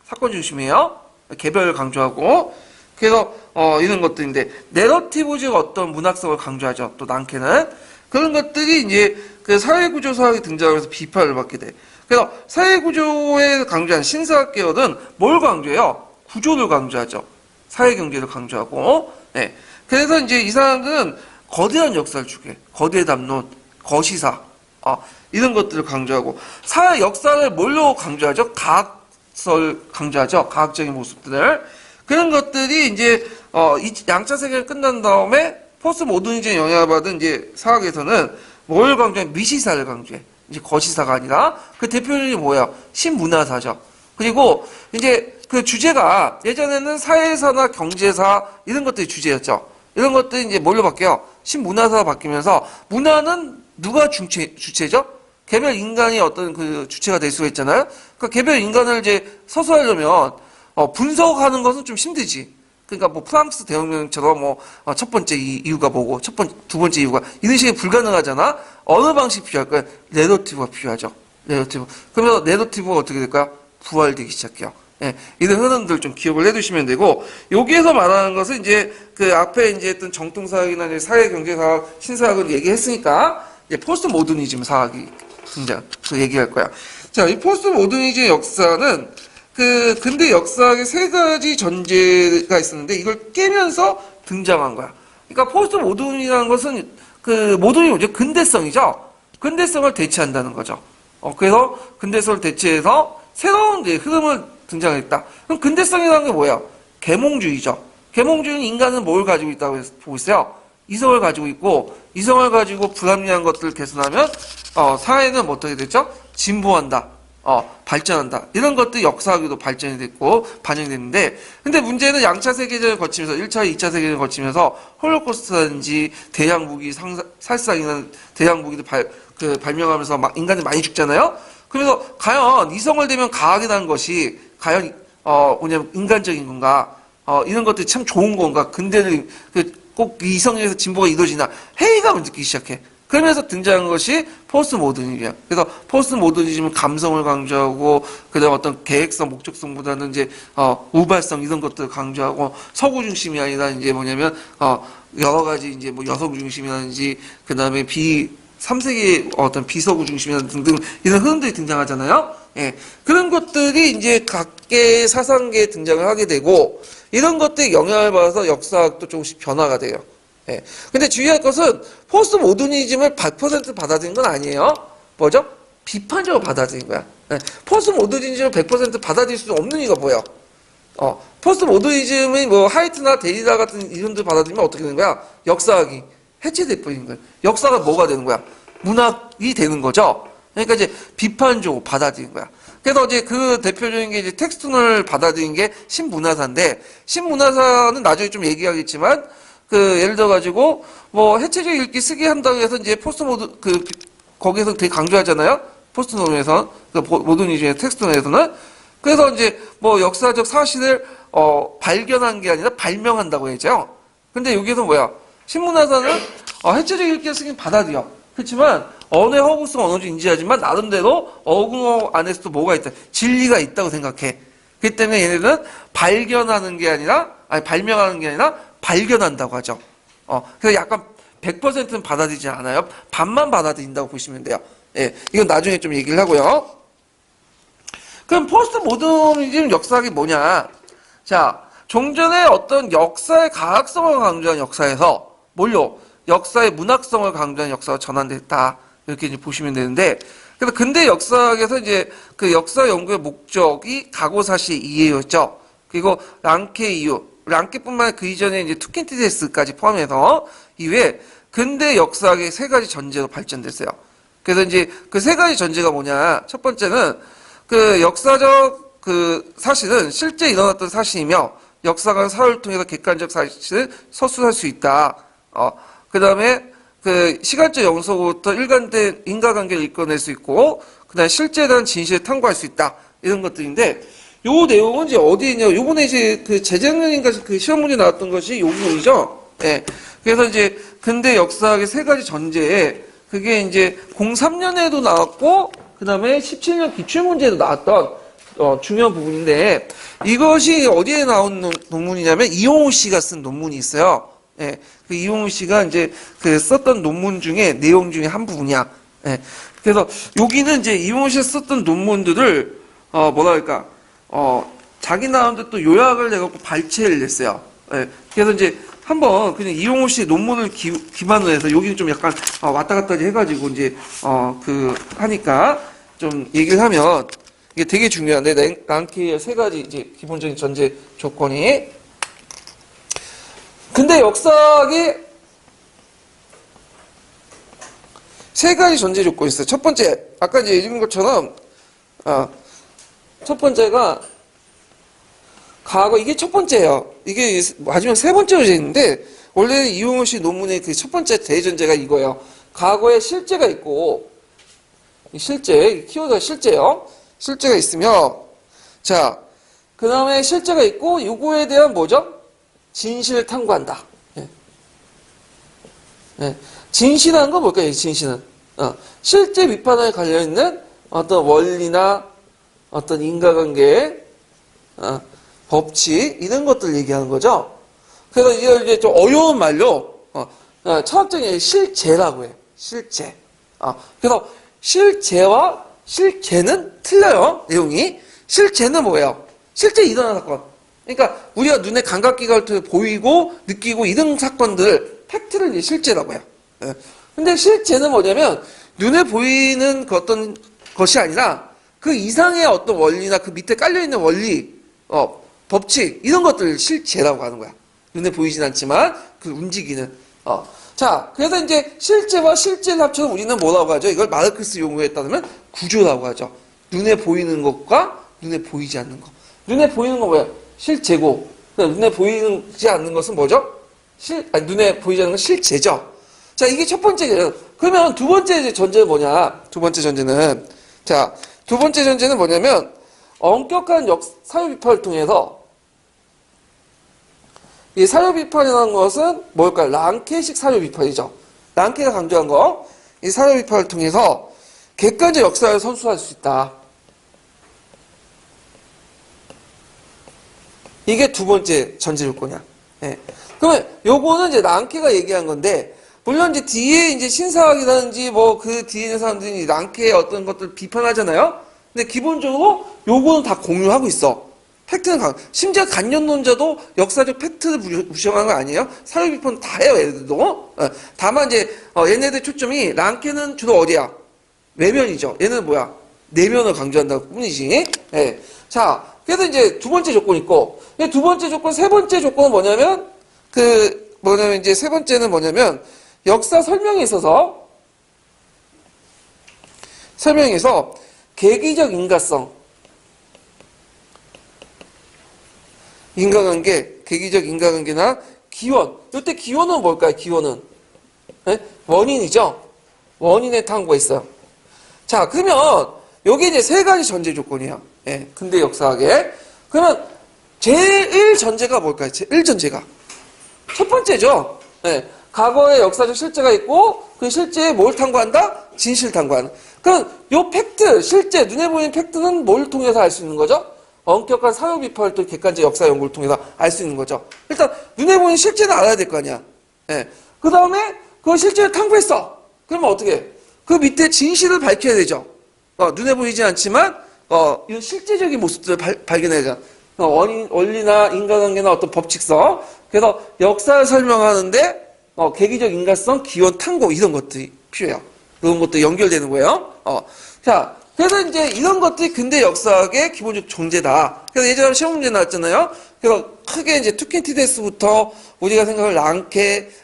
사건 중심이에요. 개별을 강조하고. 그래서 이런 것들인데 내러티브적 어떤 문학성을 강조하죠. 또 랑케는 그런 것들이 이제 그 사회구조 사학이 등장해서 비판을 받게 돼. 그래서 사회구조에 강조한 신사학 계열은 뭘 강조해요? 구조를 강조하죠. 사회경제를 강조하고. 네. 그래서 이제 이 사람들은 거대한 역사를 추구해. 거대 담론, 거시사, 이런 것들을 강조하고, 사회 역사를 뭘로 강조하죠? 과학설 강조하죠. 과학적인 모습들을. 그런 것들이 이제, 이 양차 세계가 끝난 다음에 포스트 모더니즘에 영향을 받은 이제 사학에서는 뭘 강조해? 미시사를 강조해. 이제 거시사가 아니라, 그 대표적인 게 뭐예요? 신문화사죠. 그리고 이제 그 주제가 예전에는 사회사나 경제사 이런 것들이 주제였죠. 이런 것들이 이제 뭘로 바뀌어요? 신문화사가 바뀌면서 문화는 누가 주체죠? 개별 인간이 어떤 그 주체가 될 수가 있잖아요. 그러니까 개별 인간을 이제 서술하려면 분석하는 것은 좀 힘들지. 그러니까 뭐 프랑스 대혁명처럼 뭐 첫 번째 이유가 뭐고 두 번째 이유가 이런 식이 불가능하잖아. 어느 방식이 필요할까요? 내러티브가 필요하죠. 내러티브. 그러면 내러티브가 어떻게 될까요? 부활되기 시작해요. 예, 이런 흐름들 좀 기억을 해두시면 되고, 여기에서 말하는 것은 이제 그 앞에 이제 했던 정통사학이나 이제 사회경제사학, 신사학을 얘기했으니까 이제 포스트 모더니즘 사학이 등장, 그 얘기할 거야. 자, 이 포스트 모더니즘 역사는 그 근대 역사학의 세 가지 전제가 있었는데 이걸 깨면서 등장한 거야. 그러니까 포스트 모던이라는 것은 그 모던이 뭐죠? 근대성이죠. 근대성을 대체한다는 거죠. 그래서 근대성을 대체해서 새로운 이제 흐름을 등장했다. 그럼 근대성이라는 게 뭐야? 계몽주의죠. 계몽주의는 인간은 뭘 가지고 있다고 보고 있어요? 이성을 가지고 있고, 이성을 가지고 불합리한 것들을 개선하면 사회는 뭐 어떻게 됐죠? 진보한다. 발전한다. 이런 것들이 역사학에도 발전이 됐고 반영이 됐는데, 근데 문제는 양차 세계대전을 거치면서 1차, 2차 세계대전을 거치면서 홀로코스트라든지 대양 무기 살상이나 대양 무기를 발명하면서 막 인간이 많이 죽잖아요. 그래서 과연 이성을 대면 과학이라는 것이 과연 뭐냐면 인간적인 건가? 이런 것들이 참 좋은 건가? 근대는 꼭 이성에서 진보가 이루어지나? 회의감을 느끼기 시작해. 그러면서 등장한 것이 포스트 모더니즘이야. 그래서 포스트 모더니즘은 감성을 강조하고, 그다음 어떤 계획성, 목적성보다는 이제 우발성 이런 것들을 강조하고, 서구 중심이 아니라 이제 뭐냐면 여러 가지 이제 뭐 여서구 중심이라든지, 그다음에 3세기 어떤 비서구 중심이나 등등 이런 흐름들이 등장하잖아요. 예. 그런 것들이 이제 각계의 사상계에 등장을 하게 되고, 이런 것들이 영향을 받아서 역사학도 조금씩 변화가 돼요. 예. 근데 주의할 것은 포스트 모더니즘을 100% 받아들인 건 아니에요. 뭐죠? 비판적으로 받아들인 거야. 예. 포스트 모더니즘을 100% 받아들일 수 없는 이유가 뭐예요? 포스트 모더니즘의 뭐 하이트나 데리다 같은 이론들 받아들이면 어떻게 되는 거야? 역사학이 해체될 뿐인 거예요. 역사가 뭐가 되는 거야? 문학이 되는 거죠. 그러니까 이제 비판적으로 받아들인 거야. 그래서 이제 그 대표적인 게 이제 텍스톤을 받아들인 게 신문화사인데, 신문화사는 나중에 좀 얘기하겠지만, 예를 들어가지고, 뭐, 해체적 읽기 쓰기 한다고 해서 이제 거기에서 되게 강조하잖아요? 포스트 논에서, 모더니즘의 텍스톤에서는. 그래서 이제 뭐 역사적 사실을, 발견한 게 아니라 발명한다고 했죠. 근데 여기서 뭐야? 신문화사는, 해체적 읽기 쓰기는 받아들여. 그렇지만, 언어의 허구성 언어도 인지하지만, 나름대로 언어 안에서도 뭐가 있다? 진리가 있다고 생각해. 그렇기 때문에 얘네들은 발명하는 게 아니라 발견한다고 하죠. 그래서 약간 100%는 받아들이지 않아요. 반만 받아들인다고 보시면 돼요. 예, 이건 나중에 좀 얘기를 하고요. 그럼 포스트 모더니즘 역사학이 뭐냐? 자, 종전에 어떤 역사의 가학성을 강조한 역사에서 역사의 문학성을 강조한 역사가 전환됐다. 이렇게 이제 보시면 되는데, 그래서 근대 역사학에서 이제 그 역사 연구의 목적이 가고사시 이해였죠. 그리고 랑케 이유, 랑케뿐만 아니라 그 이전에 이제 투킨티데스까지 포함해서 이외에 근대 역사학의 세 가지 전제로 발전됐어요. 그래서 이제 그 세 가지 전제가 뭐냐? 첫 번째는 그 역사적 그 사실은 실제 일어났던 사실이며 역사관 사회를 통해서 객관적 사실을 서술할 수 있다. 그 다음에 그 시간적 영속으로부터 일관된 인과관계를 이끌어낼 수 있고, 그 다음에 실제에 대한 진실을 탐구할 수 있다. 이런 것들인데, 요 내용은 이제 어디에 있냐, 요번에 이제 그 재작년인가 그 시험 문제 나왔던 것이 요 부분이죠. 예. 그래서 이제 근대 역사학의 세 가지 전제에, 그게 이제 03년에도 나왔고, 그 다음에 17년 기출문제에도 나왔던, 중요한 부분인데, 이것이 어디에 나온 논문이냐면, 이용우 씨가 쓴 논문이 있어요. 예, 그 이용우 씨가 이제 그 썼던 논문 중에 내용 중에 한 부분이야. 예, 그래서 여기는 이제 이용우 씨가 썼던 논문들을 뭐랄까 자기 나름대로 또 요약을 내갖고 발췌를 냈어요. 예, 그래서 이제 한번 그냥 이용우 씨 논문을 기반으로 해서 여기는 좀 약간 왔다 갔다 해가지고 이제 하니까 좀 얘기를 하면 이게 되게 중요한데 랑케의 세 가지 이제 기본적인 전제 조건이. 근데 역사학이 세 가지 전제 조건이 있어요. 첫 번째, 아까 이제 읽은 것처럼, 첫 번째가 과거, 이게 첫 번째예요. 이게 마지막 세 번째로 되어 있는데, 원래는 이용호 씨 논문의 그 첫 번째 대전제가 이거예요. 과거에 실제가 있고, 실제, 키워드가 실제요. 실제가 있으며, 자, 그 다음에 실제가 있고, 요거에 대한 뭐죠? 진실을 탐구한다. 예. 예. 진실이라는 건 뭘까요? 진실은. 실제 비판에 관련있는 어떤 원리나 어떤 인과관계, 법칙, 이런 것들 얘기하는 거죠. 그래서 이걸 이제 좀 어려운 말로, 철학적인 실제라고 해요. 실제. 그래서 실제와 실제는 틀려요. 내용이. 실제는 뭐예요? 실제 일어난 사건. 그러니까 우리가 눈에 감각기관을 통해 보이고 느끼고 이런 사건들, 팩트를 이제 실제라고 해요. 근데 실제는 뭐냐면 눈에 보이는 그 어떤 것이 아니라 그 이상의 어떤 원리나 그 밑에 깔려있는 원리, 법칙, 이런 것들을 실제라고 하는 거야. 눈에 보이진 않지만 그 움직이는. 자, 그래서 이제 실제와 실제를 합쳐서 우리는 뭐라고 하죠? 이걸 마르크스 용어에 따르면 구조라고 하죠. 눈에 보이는 것과 눈에 보이지 않는 것. 눈에 보이는 건 뭐야? 실제고. 눈에 보이지 않는 것은 뭐죠? 눈에 보이지 않는 건 실제죠. 자, 이게 첫 번째예요. 그러면 두 번째 전제는 뭐냐? 두 번째 전제는, 자, 두 번째 전제는 뭐냐면, 엄격한 사유비판을 통해서, 이 사유비판이라는 것은 뭘까요? 랑케식 사유비판이죠. 랑케가 강조한 거. 이 사유비판을 통해서 객관적 역사를 선수할 수 있다. 이게 두 번째 전제 조건이야. 예. 그러면 요거는 이제 랑케가 얘기한 건데, 물론 이제 뒤에 이제 신사학이라든지 뭐 그 뒤에 있는 사람들이 랑케의 어떤 것들 비판하잖아요. 근데 기본적으로 요거는 다 공유하고 있어. 팩트는 심지어 간념론자도 역사적 팩트를 무시하는 거 아니에요? 사유비판 다 해요, 얘네들도. 다만 이제 얘네들 초점이 랑케는 주로 어디야? 외면이죠. 얘는 뭐야? 내면을 강조한다고 뿐이지. 예. 자, 그래서 이제 두 번째 조건이 있고, 두 번째 조건, 세 번째 조건은 뭐냐면 이제 세 번째는 뭐냐면 역사 설명에 있어서 계기적 인과성, 인과관계, 계기적 인과관계나 기원. 이때 기원은 뭘까요? 기원은 네? 원인이죠. 원인의 탐구가 있어요. 자, 그러면 여기 이제 세 가지 전제 조건이에요. 예, 근대 역사학에. 그러면 제1 전제가 뭘까요? 제1 전제가 첫 번째죠. 예, 과거의 역사적 실제가 있고 그 실제에 뭘 탐구한다? 진실 탐구하는. 그럼 요 팩트, 실제 눈에 보이는 팩트는 뭘 통해서 알 수 있는 거죠? 엄격한 사유 비판을 또 객관적 역사 연구를 통해서 알 수 있는 거죠. 일단 눈에 보이는 실제는 알아야 될 거 아니야. 예. 그 다음에 그 실제를 탐구했어. 그러면 어떻게 해? 그 밑에 진실을 밝혀야 되죠. 눈에 보이지 않지만 이 실제적인 모습들을 발견해야 되죠. 원리나 인과관계나 어떤 법칙성. 그래서 역사를 설명하는데 계기적 인과성, 기원, 탐구 이런 것들이 필요해요. 그런 것도 연결되는 거예요. 자, 그래서 이제 이런 것들이 근대 역사학의 기본적 정제다. 그래서 예전에 시험 문제 나왔잖아요. 그래서 크게 이제 투킨티데스부터 우리가 생각할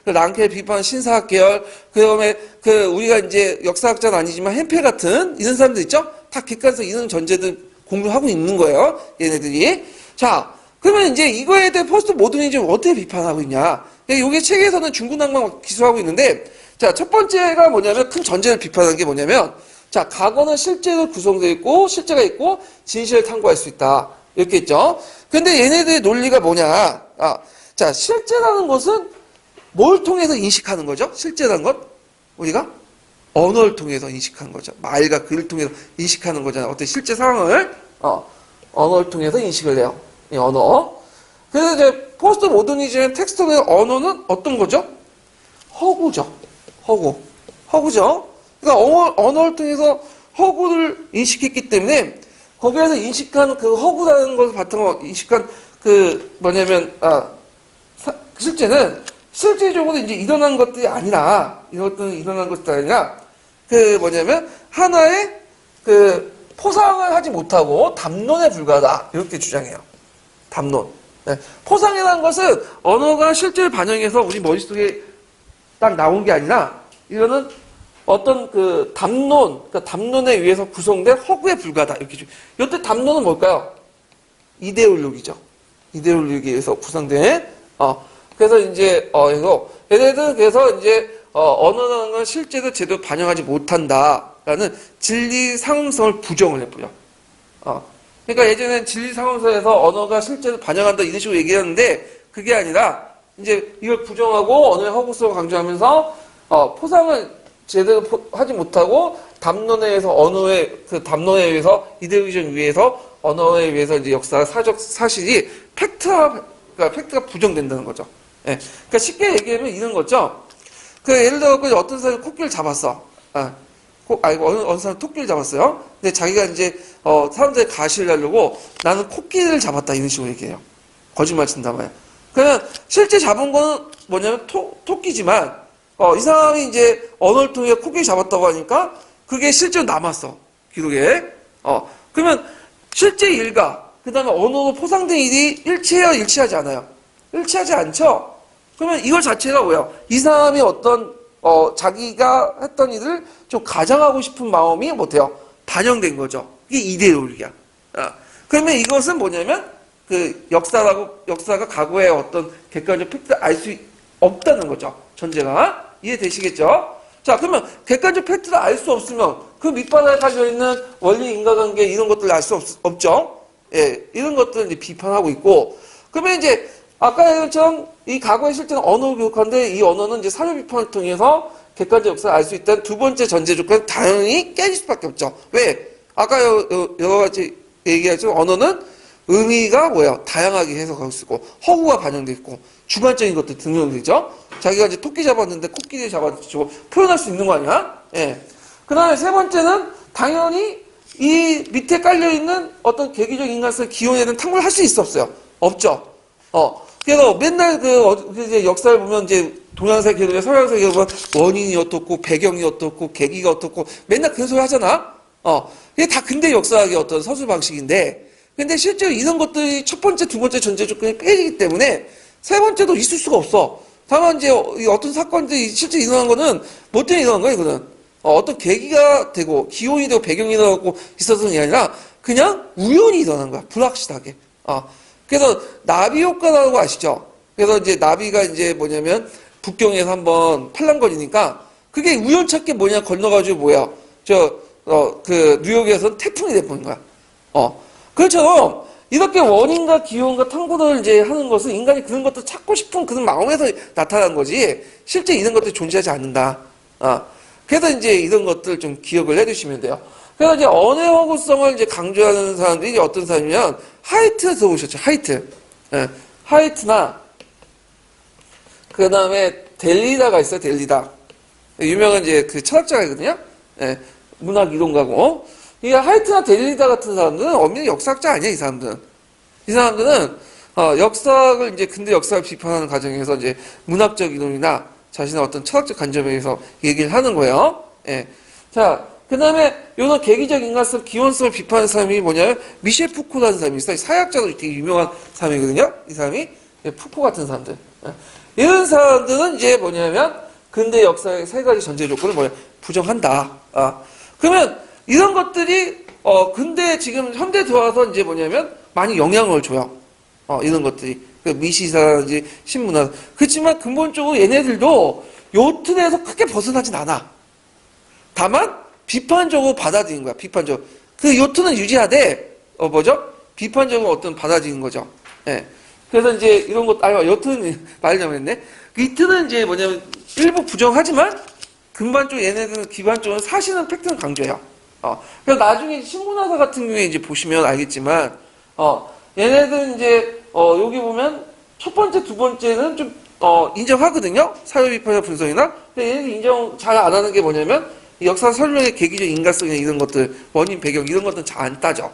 랑케를 비판한 신사학 계열, 그 다음에 우리가 이제 역사학자는 아니지만 햄페 같은 이런 사람들 있죠? 다 객관성 이런 전제들 공유하고 있는 거예요. 얘네들이. 자, 그러면 이제 이거에 대해 포스트 모더니즘을 어떻게 비판하고 있냐. 이게 책에서는 중국 낭만 기술하고 있는데, 자, 첫 번째가 뭐냐면 큰 전제를 비판하는 게 뭐냐면, 자, 과거는 실제로 구성되어 있고, 실제가 있고, 진실을 탐구할 수 있다. 이렇게 있죠. 근데 얘네들의 논리가 뭐냐. 자, 실제라는 것은 뭘 통해서 인식하는 거죠? 실제라는 것? 우리가? 언어를 통해서 인식하는 거죠. 말과 글을 통해서 인식하는 거잖아요. 어떤 실제 상황을, 언어를 통해서 인식을 해요. 이 언어. 그래서 이제 포스트 모더니즘의 텍스트의 언어는 어떤 거죠? 허구죠. 허구죠. 그러니까 언어를 통해서 허구를 인식했기 때문에 거기에서 인식한 그 허구라는 것을 바탕으로 인식한 실제는 실질적으로 이제 일어난 것들이 아니라 이것들은 일어난 것들이 아니라 하나의 포상을 하지 못하고 담론에 불과하다 이렇게 주장해요. 담론. 네. 포상이라는 것은 언어가 실제를 반영해서 우리 머릿속에 딱 나온 게 아니라 이거는 어떤 그러니까 담론에 의해서 구성된 허구에 불과하다. 이렇게. 이때 담론은 뭘까요? 이데올로기죠. 이데올로기에 의해서 구성된, 그래서 이제, 얘네들 그래서 이제, 언어라는 건 실제로 제대로 반영하지 못한다라는 진리 상응성을 부정을 해버려. 그러니까 예전엔 진리 상응성에서 언어가 실제로 반영한다 이런 식으로 얘기했는데 그게 아니라 이제 이걸 부정하고 언어의 허구성을 강조하면서 포상을 제대로 하지 못하고 담론에 의해서 언어의 그 담론에 의해서 이데올로기적 위에서 언어에 의해서 이제 역사 사적 사실이 팩트가 부정된다는 거죠. 예. 그러니까 쉽게 얘기하면 이런 거죠. 그 예를 들어 어떤 사람이 코끼리를 잡았어. 어느 사람 토끼를 잡았어요. 근데 자기가 이제 사람들의 가시를 하려고 나는 코끼리를 잡았다 이런 식으로 얘기해요. 거짓말 친단 말이야. 그러면 실제 잡은 거는 뭐냐면 토끼지만 이 사람이 이제 언어를 통해 코끼리 잡았다고 하니까 그게 실제로 남았어 기록에. 그러면 실제 일과 그 다음에 언어로 포상된 일이 일치해요, 일치하지 않아요? 일치하지 않죠? 그러면 이거 자체가 뭐예요? 이 사람이 어떤 자기가 했던 일을 좀 가장하고 싶은 마음이 못해요. 반영된 거죠. 이게 이데올로기야. 그러면 이것은 뭐냐면 그 역사가 과거의 어떤 객관적 팩트를 알 수 없다는 거죠. 전제가. 이해되시겠죠? 자, 그러면 객관적 팩트를 알 수 없으면 그 밑바닥에 달려있는 원리 인과관계 이런 것들을 알 수 없죠? 예, 이런 것들을 이제 비판하고 있고, 그러면 이제 아까 얘기했던 이 과거의 실제는 언어를 교육하는데 이 언어는 이제 사료 비판을 통해서 객관적 역사를 알 수 있다는 두 번째 전제 조건은 당연히 깨질 수밖에 없죠. 왜? 아까 여러 가지 얘기했죠. 언어는 의미가 뭐야? 다양하게 해석하고 쓰고 허구가 반영돼 있고 주관적인 것도 등용되죠. 자기가 이제 토끼 잡았는데 코끼리 잡아주고 표현할 수 있는 거 아니야? 예. 그 다음에 세 번째는 당연히 이 밑에 깔려있는 어떤 계기적 인간성의 기원에는 탕물을 할 수 있어 없어요? 없죠. 그래서 맨날 이제 역사를 보면 이제 동양사의 계도에 서양사의 계도에 원인이 어떻고 배경이 어떻고 계기가 어떻고 맨날 그런 소리 하잖아. 이게 다 근대 역사학의 어떤 서술 방식인데 근데 실제로 이런 것들이 첫 번째, 두 번째 전제 조건이 빼지기 때문에 세 번째도 있을 수가 없어. 다만 이제 어떤 사건들이 실제 일어난 거는 뭐 때문에 일어난 거야 이거는. 어떤 계기가 되고 기온이 되고 배경이 일어나고 있어서는 게 아니라 그냥 우연히 일어난 거야. 불확실하게. 그래서 나비 효과라고 아시죠? 그래서 이제 나비가 이제 뭐냐면 북경에서 한번 팔랑거리니까 그게 우연찮게 뭐냐 건너가지고 뭐야. 그 뉴욕에서는 태풍이 돼버린 거야. 그렇죠. 이렇게 원인과 기원과 탐구를 이제 하는 것은 인간이 그런 것도 찾고 싶은 그런 마음에서 나타난 거지 실제 이런 것들이 존재하지 않는다. 그래서 이제 이런 것들 좀 기억을 해두시면 돼요. 그래서 이제 언어의 허구성을 이제 강조하는 사람들이 어떤 사람이면 하이트 들어보셨죠? 하이트. 예. 하이트나 그 다음에 델리다가 있어요. 델리다. 유명한 이제 그 철학자거든요. 예. 문학 이론가고. 이 하이트나 델리다 같은 사람들은 엄연히 역사학자 아니야, 이 사람들은. 이 사람들은, 역사학을 이제 근대 역사를 비판하는 과정에서 이제 문학적 이론이나 자신의 어떤 철학적 관점에서 얘기를 하는 거예요. 예. 자, 그 다음에 요런 계기적 인간성, 기원성을 비판하는 사람이 뭐냐면 미셸 푸코라는 사람이 있어요. 사회학자도 되게 유명한 사람이거든요. 이 사람이. 예, 푸코 같은 사람들. 예. 이런 사람들은 이제 뭐냐면 근대 역사의 세 가지 전제 조건을 부정한다. 그러면 이런 것들이 근대 지금 현대 들어와서 이제 뭐냐면 많이 영향을 줘요. 이런 것들이 그 미시사라든지 신문화. 그렇지만 근본적으로 얘네들도 요 틀에서 크게 벗어나진 않아. 다만 비판적으로 받아들인 거야. 비판적. 그 요 틀은 유지하되 비판적으로 어떤 받아들이는 거죠. 예. 그래서 이제 이런 것 요 틀은 말 잘못했네. 이 틀은 이제 뭐냐면 일부 부정하지만 근반적 얘네들은 기반적으로 사실은 팩트는 강조해요. 그래서 나중에 신문화사 같은 경우에 이제 보시면 알겠지만, 얘네들은 이제, 여기 보면 첫 번째, 두 번째는 좀, 인정하거든요? 사회비판이나 분석이나. 근데 얘네들 인정 잘 안 하는 게 뭐냐면, 역사 설명의 계기적 인간성이나 이런 것들, 원인, 배경, 이런 것들은 잘 안 따져.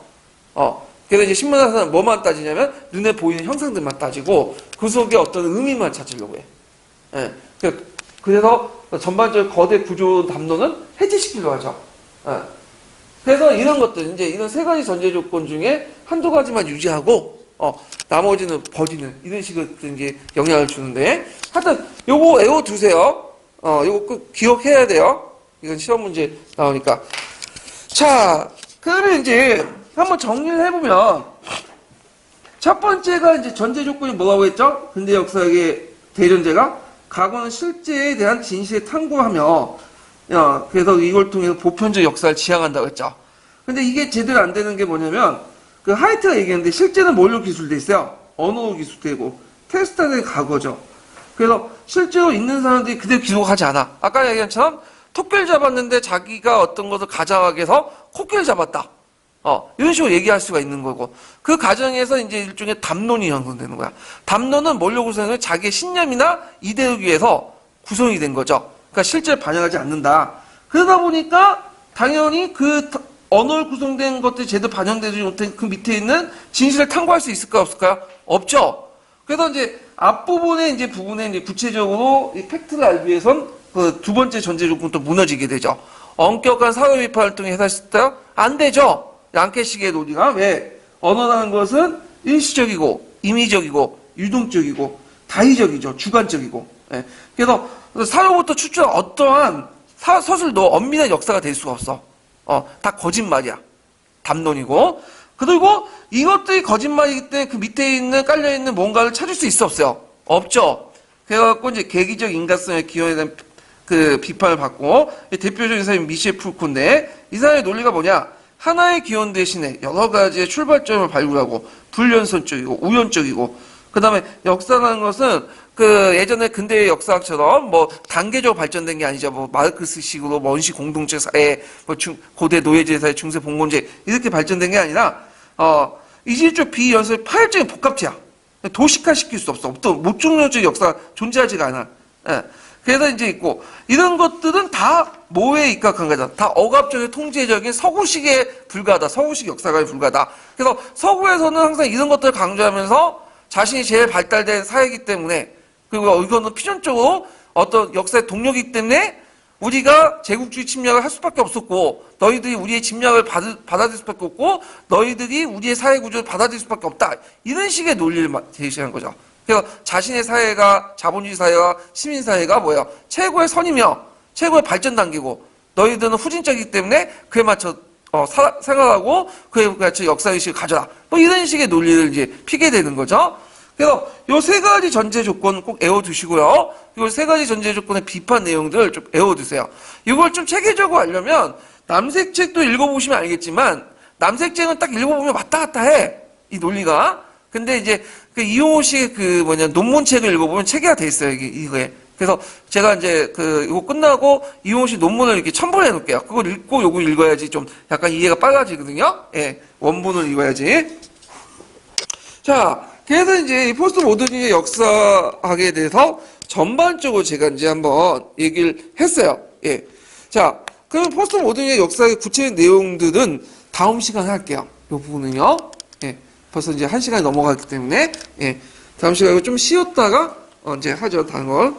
그래서 이제 신문화사는 뭐만 따지냐면, 눈에 보이는 형상들만 따지고, 그 속에 어떤 의미만 찾으려고 해. 예. 그래서 전반적인 거대 구조 담론은 해체시키려고 하죠. 예. 그래서 이런 것들, 이제 이런 세 가지 전제 조건 중에 한두 가지만 유지하고, 나머지는 버리는, 이런 식으로 이제 영향을 주는데, 하여튼, 요거 외워두세요. 요거 꼭 기억해야 돼요. 이건 시험 문제 나오니까. 자, 그러면 이제 한번 정리를 해보면, 첫 번째가 이제 전제 조건이 뭐라고 했죠? 근대 역사학의 대전제가 과거는 실제에 대한 진실에 탐구하며, 그래서 이걸 통해서 보편적 역사를 지향한다고 했죠. 근데 이게 제대로 안 되는 게 뭐냐면, 그 하이트가 얘기했는데, 실제는 뭘로 기술돼 있어요? 언어로 기술되고, 테스트는 과거죠. 그래서 실제로 있는 사람들이 그대로 기록하지 않아. 아까 얘기한 것처럼, 토끼를 잡았는데 자기가 어떤 것을 가장하게 해서 코끼리를 잡았다. 이런 식으로 얘기할 수가 있는 거고. 그 과정에서 이제 일종의 담론이 형성되는 거야. 담론은 뭘로 구성해서 자기의 신념이나 이데를 위해서 구성이 된 거죠. 그러니까 실제를 반영하지 않는다. 그러다 보니까 당연히 그 언어를 구성된 것들이 제대로 반영되지 못한 그 밑에 있는 진실을 탐구할 수 있을까요? 없을까요? 없죠. 그래서 이제 앞부분에 이제 부분에 이제 구체적으로 이 팩트를 알기 위해선 그 두 번째 전제 조건도 무너지게 되죠. 엄격한 사회 비판 활동에 해당했을까요? 안 되죠. 양캐식의 논리가 왜? 언어라는 것은 일시적이고 임의적이고 유동적이고 다의적이죠. 주관적이고. 예. 그래서 사로부터 추출한 어떠한 서술도 엄밀한 역사가 될 수가 없어. 다 거짓말이야. 담론이고. 그리고 이것들이 거짓말이기 때문에 그 밑에 있는 깔려있는 뭔가를 찾을 수 있어 없어요? 없죠. 그래갖고 이제 계기적 인간성의 기원에 대한 그 비판을 받고, 대표적인 사람이 미셸 푸코인데, 이 사람의 논리가 뭐냐? 하나의 기원 대신에 여러 가지의 출발점을 발굴하고, 불연선적이고, 우연적이고, 그 다음에 역사라는 것은 그 예전에 근대의 역사학처럼 뭐 단계적으로 발전된 게 아니죠. 뭐 마르크스식으로 원시 공동체 사회, 뭐 고대 노예제 사회, 중세 봉건제 이렇게 발전된 게 아니라, 이질적 비연설 파열적인 복합체야. 도식화시킬 수 없어. 어떤 무중력적 역사가 존재하지가 않아. 예. 그래서 이제 있고, 이런 것들은 다 뭐에 입각한 거다. 다 억압적인 통제적인 서구식에 불과하다. 서구식 역사관에 불과하다. 그래서 서구에서는 항상 이런 것들을 강조하면서 자신이 제일 발달된 사회이기 때문에, 그리고 이거는 필연적으로 어떤 역사의 동력이기 때문에 우리가 제국주의 침략을 할 수밖에 없었고, 너희들이 우리의 침략을 받아들일 수밖에 없고, 너희들이 우리의 사회 구조를 받아들일 수밖에 없다. 이런 식의 논리를 제시한 거죠. 그래서 자신의 사회가, 자본주의 사회와 시민사회가 뭐예요? 최고의 선이며 최고의 발전 단계고, 너희들은 후진적이기 때문에 그에 맞춰 생각하고 그에 맞춰 역사의식을 가져라. 뭐 이런 식의 논리를 이제 피게 되는 거죠. 그래서 요 세 가지 전제 조건 꼭 외워두시고요. 요 세 가지 전제 조건의 비판 내용들 좀 외워두세요. 이걸 좀 체계적으로 알려면 남색 책도 읽어보시면 알겠지만, 남색 책은 딱 읽어보면 왔다 갔다 해. 이 논리가. 근데 이제 그 이용호 씨의 그 논문 책을 읽어보면 체계가 돼 있어요, 이거에. 그래서 제가 이제 이거 끝나고 이용호 씨 논문을 이렇게 첨부를 해놓을게요. 그걸 읽고 요거 읽어야지 좀 약간 이해가 빨라지거든요. 예. 원본을 읽어야지. 자, 그래서 이제 이 포스트 모더니즘의 역사학에 대해서 전반적으로 제가 이제 한번 얘기를 했어요. 예. 자, 그럼 포스트 모더니즘의 역사의 구체적인 내용들은 다음 시간에 할게요. 요 부분은요. 예. 벌써 이제 1시간이 넘어갔기 때문에, 예. 다음 시간에 좀 쉬었다가, 이제 하죠. 다른 걸.